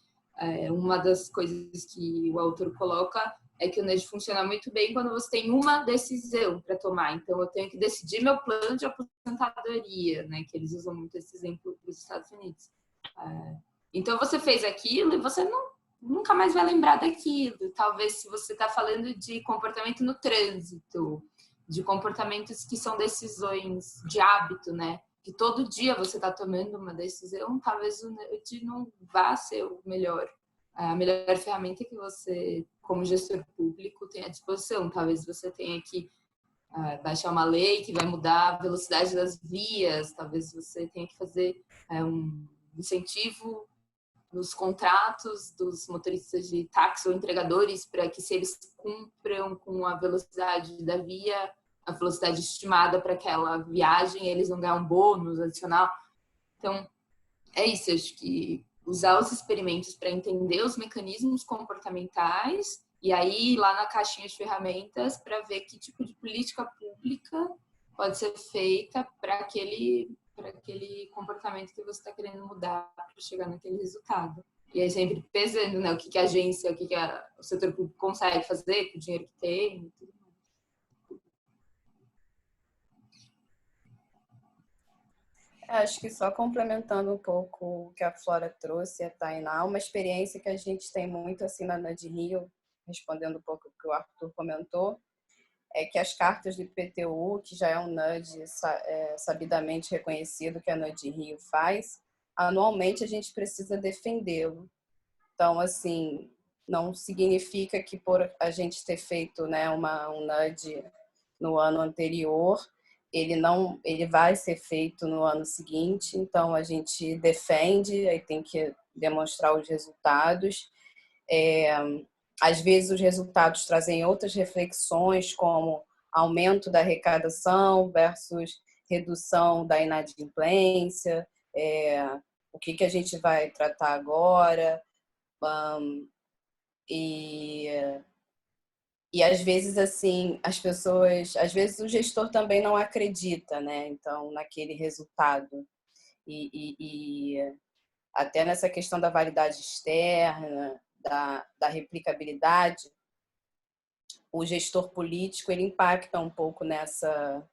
uma das coisas que o autor coloca é que o nudge funciona muito bem quando você tem uma decisão para tomar. Então, eu tenho que decidir meu plano de aposentadoria, né? Que eles usam muito esse exemplo para os Estados Unidos. Então, você fez aquilo e você nunca mais vai lembrar daquilo. Talvez, se você está falando de comportamento no trânsito, de comportamentos que são decisões de hábito, né? Que todo dia você está tomando uma decisão, talvez o nudge não vá ser a melhor ferramenta que você, como gestor público, tem à disposição. Talvez você tenha que baixar uma lei que vai mudar a velocidade das vias, talvez você tenha que fazer um incentivo nos contratos dos motoristas de táxi ou entregadores para que, se eles cumpram com a velocidade da via, a velocidade estimada para aquela viagem, eles vão ganhar um bônus adicional. Então, é isso. Acho que usar os experimentos para entender os mecanismos comportamentais e aí ir lá na caixinha de ferramentas para ver que tipo de política pública pode ser feita para aquele comportamento que você está querendo mudar para chegar naquele resultado. E aí sempre pesando, né, o que a agência, o que o setor público consegue fazer com o dinheiro que tem e tudo. Acho que só complementando um pouco o que a Flora trouxe, a Tainá, uma experiência que a gente tem muito assim na NUD Rio, respondendo um pouco o que o Arthur comentou, é que as cartas do IPTU, que já é um NUD sabidamente reconhecido que a NUD Rio faz, anualmente a gente precisa defendê-lo. Então, assim, não significa que por a gente ter feito, né, um NUD no ano anterior, ele vai ser feito no ano seguinte. Então, a gente defende, aí tem que demonstrar os resultados. Às vezes, os resultados trazem outras reflexões, como aumento da arrecadação versus redução da inadimplência, o que a gente vai tratar agora. E às vezes, assim, as pessoas... Às vezes, o gestor também não acredita, né? Então, naquele resultado. E até nessa questão da validade externa, da replicabilidade, o gestor político ele impacta um pouco nessa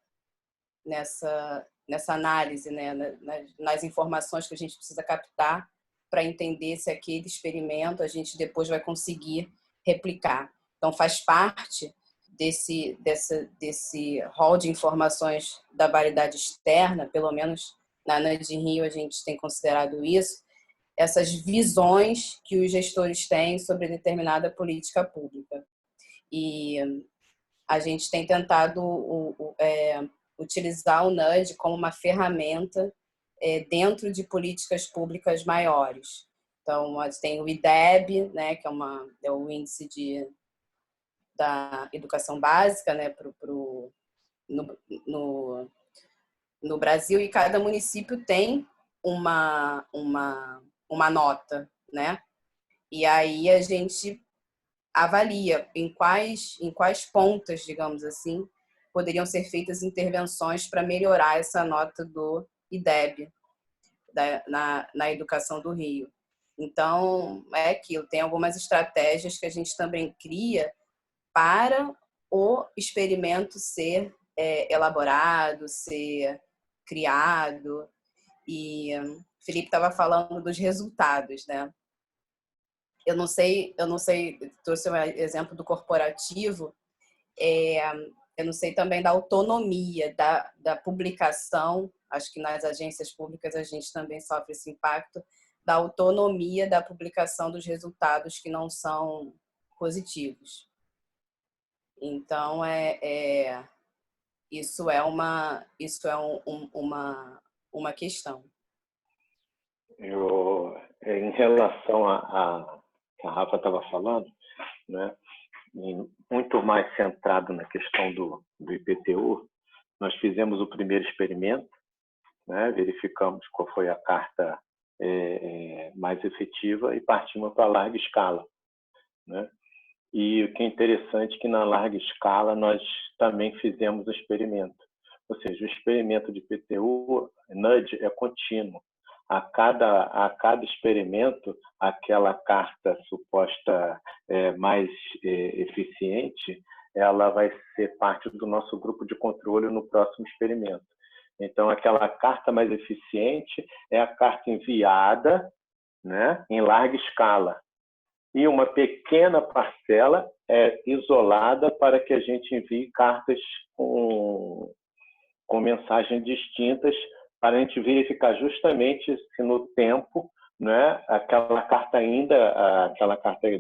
análise, né? Nas informações que a gente precisa captar para entender se aquele experimento a gente depois vai conseguir replicar. Então, faz parte desse rol de informações da validade externa, pelo menos na NUD Rio a gente tem considerado isso, essas visões que os gestores têm sobre determinada política pública. E a gente tem tentado utilizar o NUD como uma ferramenta dentro de políticas públicas maiores. Então, tem o IDEB, né, que é o índice da educação básica, né, no Brasil, e cada município tem uma nota, né? E aí a gente avalia em quais pontas, digamos assim, poderiam ser feitas intervenções para melhorar essa nota do IDEB na educação do Rio. Então, é aquilo, tem algumas estratégias que a gente também cria para o experimento ser elaborado, ser criado. E o Felipe estava falando dos resultados, né? Eu não sei, trouxe o exemplo do corporativo, eu não sei também da autonomia da publicação, acho que nas agências públicas a gente também sofre esse impacto, da autonomia da publicação dos resultados que não são positivos. Então, isso é uma questão. Em relação a que a Rafa estava falando, né, muito mais centrado na questão do IPTU, nós fizemos o primeiro experimento, né, verificamos qual foi a carta mais efetiva e partimos para a larga escala, né? E o que é interessante é que na larga escala nós também fizemos o experimento. Ou seja, o experimento de IPTU, NUD, é contínuo. A cada experimento, aquela carta suposta mais eficiente, ela vai ser parte do nosso grupo de controle no próximo experimento. Então, aquela carta mais eficiente é a carta enviada, né, em larga escala. E uma pequena parcela é isolada para que a gente envie cartas com mensagens distintas, para a gente verificar justamente se no tempo, né, aquela carta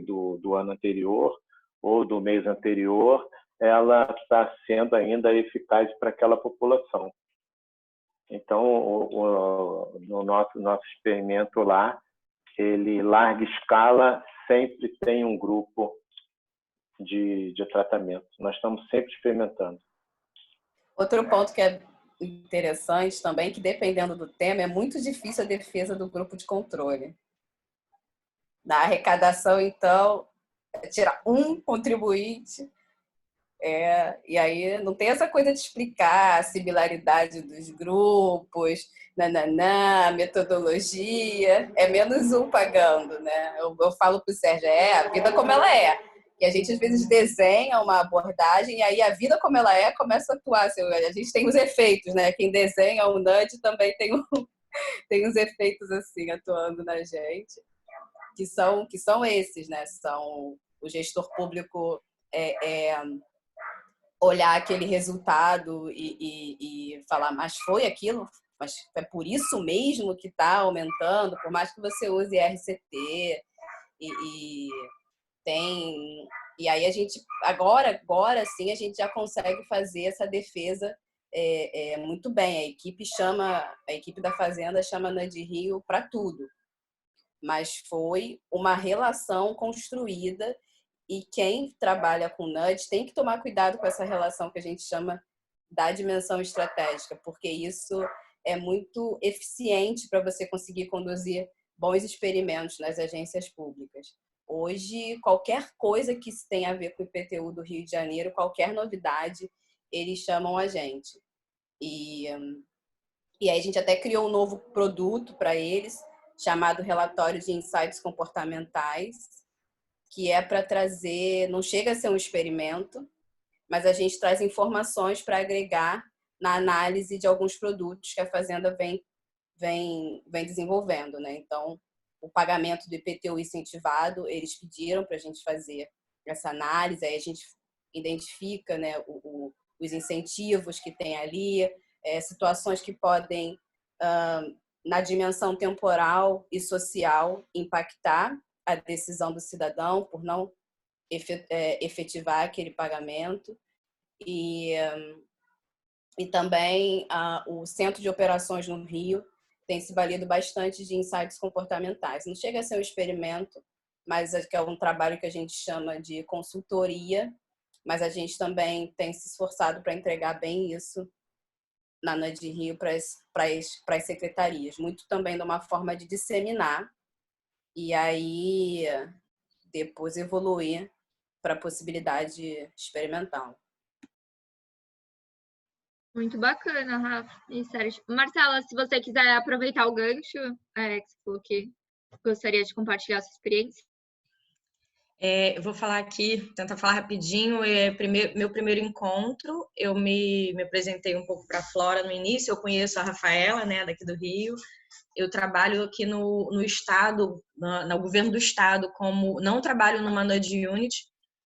do ano anterior ou do mês anterior, ela está sendo ainda eficaz para aquela população. Então, no nosso experimento lá, ele larga escala sempre tem um grupo de tratamento. Nós estamos sempre experimentando. Outro ponto que é interessante também, que dependendo do tema, é muito difícil a defesa do grupo de controle. Na arrecadação, então, tirar um contribuinte, e aí não tem essa coisa de explicar a similaridade dos grupos, metodologia, é menos um pagando, né? Eu falo para o Sérgio, a vida como ela é. E a gente, às vezes, desenha uma abordagem e aí a vida como ela é começa a atuar. Assim, a gente tem os efeitos, né? Quem desenha o NUD também tem tem uns efeitos assim atuando na gente, que são esses, né? São o gestor público olhar aquele resultado e falar, mas foi aquilo? Mas é por isso mesmo que está aumentando, por mais que você use RCT e tem... E aí a gente, agora sim, a gente já consegue fazer essa defesa muito bem. A equipe da Fazenda chama Nudge Rio para tudo. Mas foi uma relação construída e quem trabalha com nudge tem que tomar cuidado com essa relação que a gente chama da dimensão estratégica, porque isso é muito eficiente para você conseguir conduzir bons experimentos nas agências públicas. Hoje, qualquer coisa que tenha a ver com o IPTU do Rio de Janeiro, qualquer novidade, eles chamam a gente. E aí a gente até criou um novo produto para eles, chamado Relatório de Insights Comportamentais, que é para trazer, não chega a ser um experimento, mas a gente traz informações para agregar na análise de alguns produtos que a Fazenda vem desenvolvendo, né? Então, o pagamento do IPTU incentivado, eles pediram para a gente fazer essa análise, aí a gente identifica, né, os incentivos que tem ali, situações que podem, na dimensão temporal e social, impactar a decisão do cidadão por não efetivar aquele pagamento. E também o Centro de Operações no Rio tem se valido bastante de insights comportamentais. Não chega a ser um experimento, mas é um trabalho que a gente chama de consultoria, mas a gente também tem se esforçado para entregar bem isso na Nudge Rio para as secretarias. Muito também de uma forma de disseminar e aí depois evoluir para a possibilidade experimental. Muito bacana, Rafa e Sérgio. Marcela, se você quiser aproveitar o gancho, que você falou que gostaria de compartilhar a sua experiência. Eu vou falar aqui, tentar falar rapidinho. Meu primeiro encontro, eu me apresentei um pouco para a Flora no início. Eu conheço a Rafaela, né, daqui do Rio. Eu trabalho aqui no Estado, no governo do Estado, não trabalho numa Nudge Unit,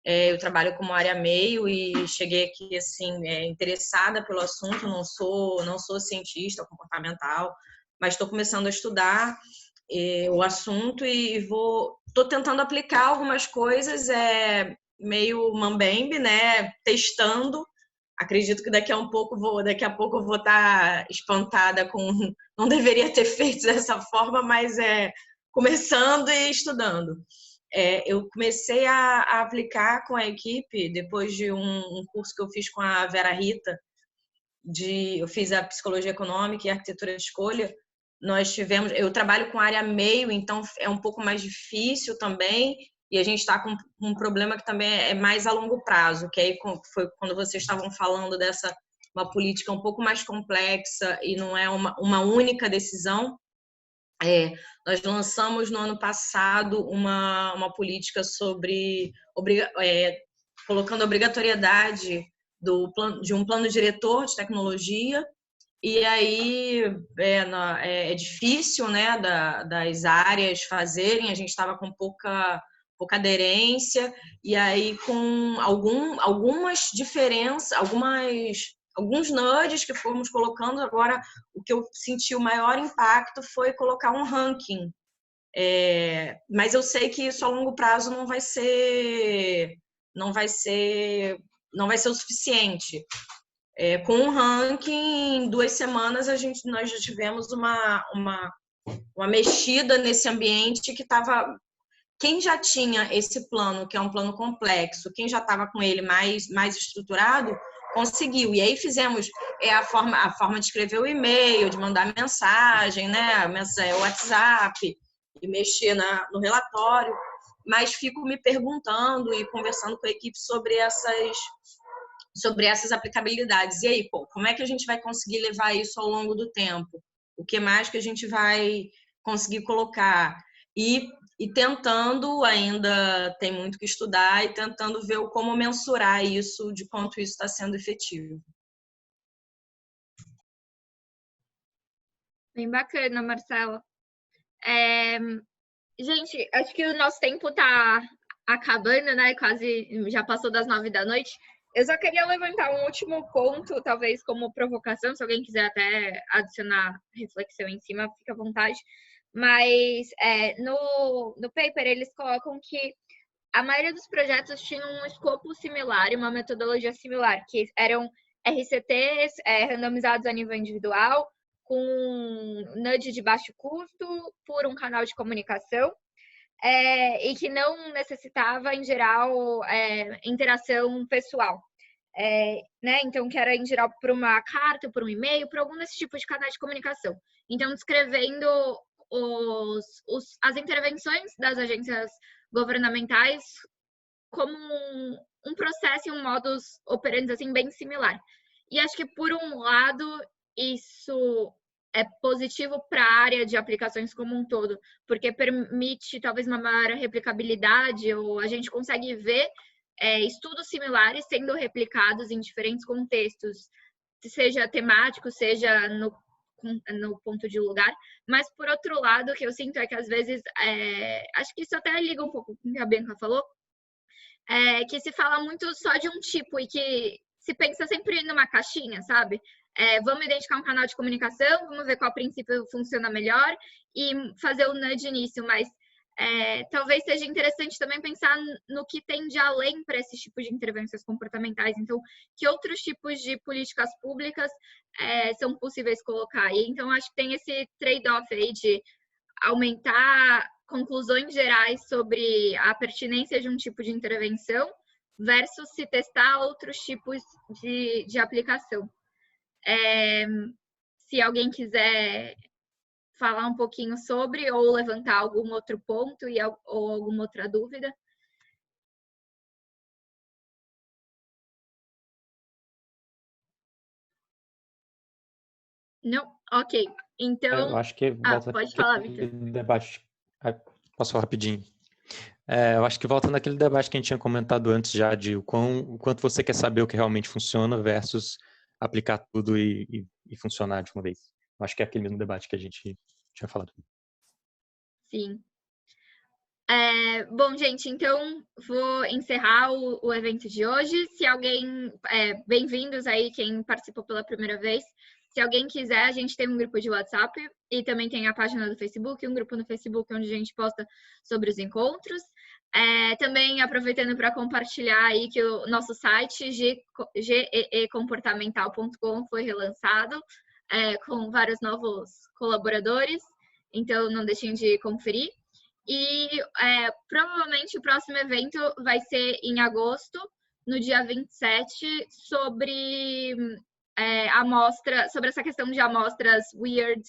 eu trabalho como área meio e cheguei aqui assim interessada pelo assunto. Não sou cientista comportamental, mas estou começando a estudar o assunto e estou tentando aplicar algumas coisas, meio mambembe, né, testando. Acredito que daqui a pouco eu vou estar espantada com não deveria ter feito dessa forma, mas começando e estudando. Eu comecei a aplicar com a equipe depois de um curso que eu fiz com a Vera Rita, eu fiz a Psicologia Econômica e Arquitetura de Escolha. Eu trabalho com área meio, então é um pouco mais difícil também, e a gente está com um problema que também é mais a longo prazo, que aí foi quando vocês estavam falando uma política um pouco mais complexa e não é uma única decisão. Nós lançamos no ano passado uma política colocando a obrigatoriedade de um plano diretor de tecnologia, e aí é difícil, né, das áreas fazerem. A gente estava com pouca aderência, e aí com algumas diferenças, alguns nudges que fomos colocando. Agora, o que eu senti o maior impacto foi colocar um ranking. Mas eu sei que isso a longo prazo não vai ser o suficiente. Com um ranking, em 2 semanas, nós já tivemos uma mexida nesse ambiente que estava... Quem já tinha esse plano, que é um plano complexo, quem já estava com ele mais estruturado, conseguiu. E aí fizemos a forma de escrever o e-mail, de mandar mensagem, né, o WhatsApp, e mexer no relatório. Mas fico me perguntando e conversando com a equipe sobre essas aplicabilidades. E aí, como é que a gente vai conseguir levar isso ao longo do tempo? O que mais que a gente vai conseguir colocar? E tentando, ainda tem muito que estudar, e tentando ver como mensurar isso, de quanto isso está sendo efetivo. Bem bacana, Marcela. Gente, acho que o nosso tempo está acabando, né? Quase já passou das 9 da noite. Eu só queria levantar um último ponto, talvez como provocação, se alguém quiser até adicionar reflexão em cima, fica à vontade. Mas no paper eles colocam que a maioria dos projetos tinham um escopo similar e uma metodologia similar, que eram RCTs randomizados a nível individual, com nudge de baixo custo, por um canal de comunicação, e que não necessitava, em geral, interação pessoal. Né? Então, que era, em geral, por uma carta, por um e-mail, por algum desses tipos de canais de comunicação. Então, descrevendo as intervenções das agências governamentais como um processo e um modus operandi assim, bem similar. E acho que, por um lado, isso é positivo para a área de aplicações como um todo, porque permite talvez uma maior replicabilidade, ou a gente consegue ver estudos similares sendo replicados em diferentes contextos, seja temático, seja no ponto de lugar. Mas, por outro lado, o que eu sinto é que, às vezes, acho que isso até liga um pouco com o que a Bianca falou, que se fala muito só de um tipo e que se pensa sempre numa caixinha, sabe? Vamos identificar um canal de comunicação, vamos ver qual princípio funciona melhor e fazer o nudge nisso, mas talvez seja interessante também pensar no que tem de além para esses tipos de intervenções comportamentais. Então, que outros tipos de políticas públicas são possíveis colocar? E então, acho que tem esse trade-off aí de aumentar conclusões gerais sobre a pertinência de um tipo de intervenção versus se testar outros tipos de aplicação. Se alguém quiser falar um pouquinho sobre ou levantar algum outro ponto ou alguma outra dúvida. Não? Ok. Então, eu acho que pode falar, Victor. Debate. Posso falar rapidinho? Eu acho que volta naquele debate que a gente tinha comentado antes já, de o quanto você quer saber o que realmente funciona versus aplicar tudo e funcionar de uma vez. Eu acho que é aquele mesmo debate que a gente tinha falado. Sim. Bom, gente, então vou encerrar o evento de hoje. Se alguém, bem-vindos aí, quem participou pela primeira vez. Se alguém quiser, a gente tem um grupo de WhatsApp e também tem a página do Facebook, um grupo no Facebook onde a gente posta sobre os encontros. Também aproveitando para compartilhar aí que o nosso site, geecomportamental.com, foi relançado com vários novos colaboradores, então não deixem de conferir. E provavelmente o próximo evento vai ser em agosto, no dia 27, sobre sobre essa questão de amostras weird,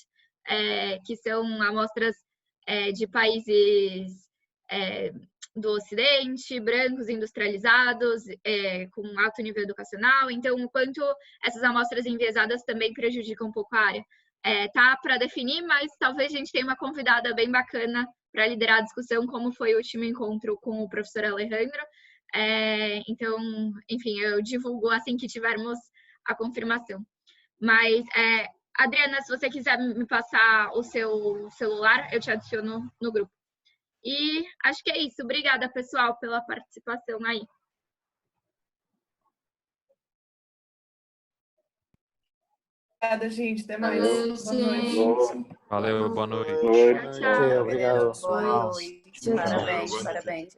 que são amostras de países do Ocidente, brancos, industrializados, com alto nível educacional. Então, o quanto essas amostras enviesadas também prejudicam um pouco a área. Tá para definir, mas talvez a gente tenha uma convidada bem bacana para liderar a discussão, como foi o último encontro com o professor Alejandro. Então, enfim, eu divulgo assim que tivermos a confirmação. Mas, Adriana, se você quiser me passar o seu celular, eu te adiciono no grupo. E acho que é isso. Obrigada, pessoal, pela participação aí. Obrigada, gente. Até mais. Valeu, Boa noite. gente. Valeu, boa noite. Tchau. Obrigado. Boa noite. Tchau. Parabéns, parabéns.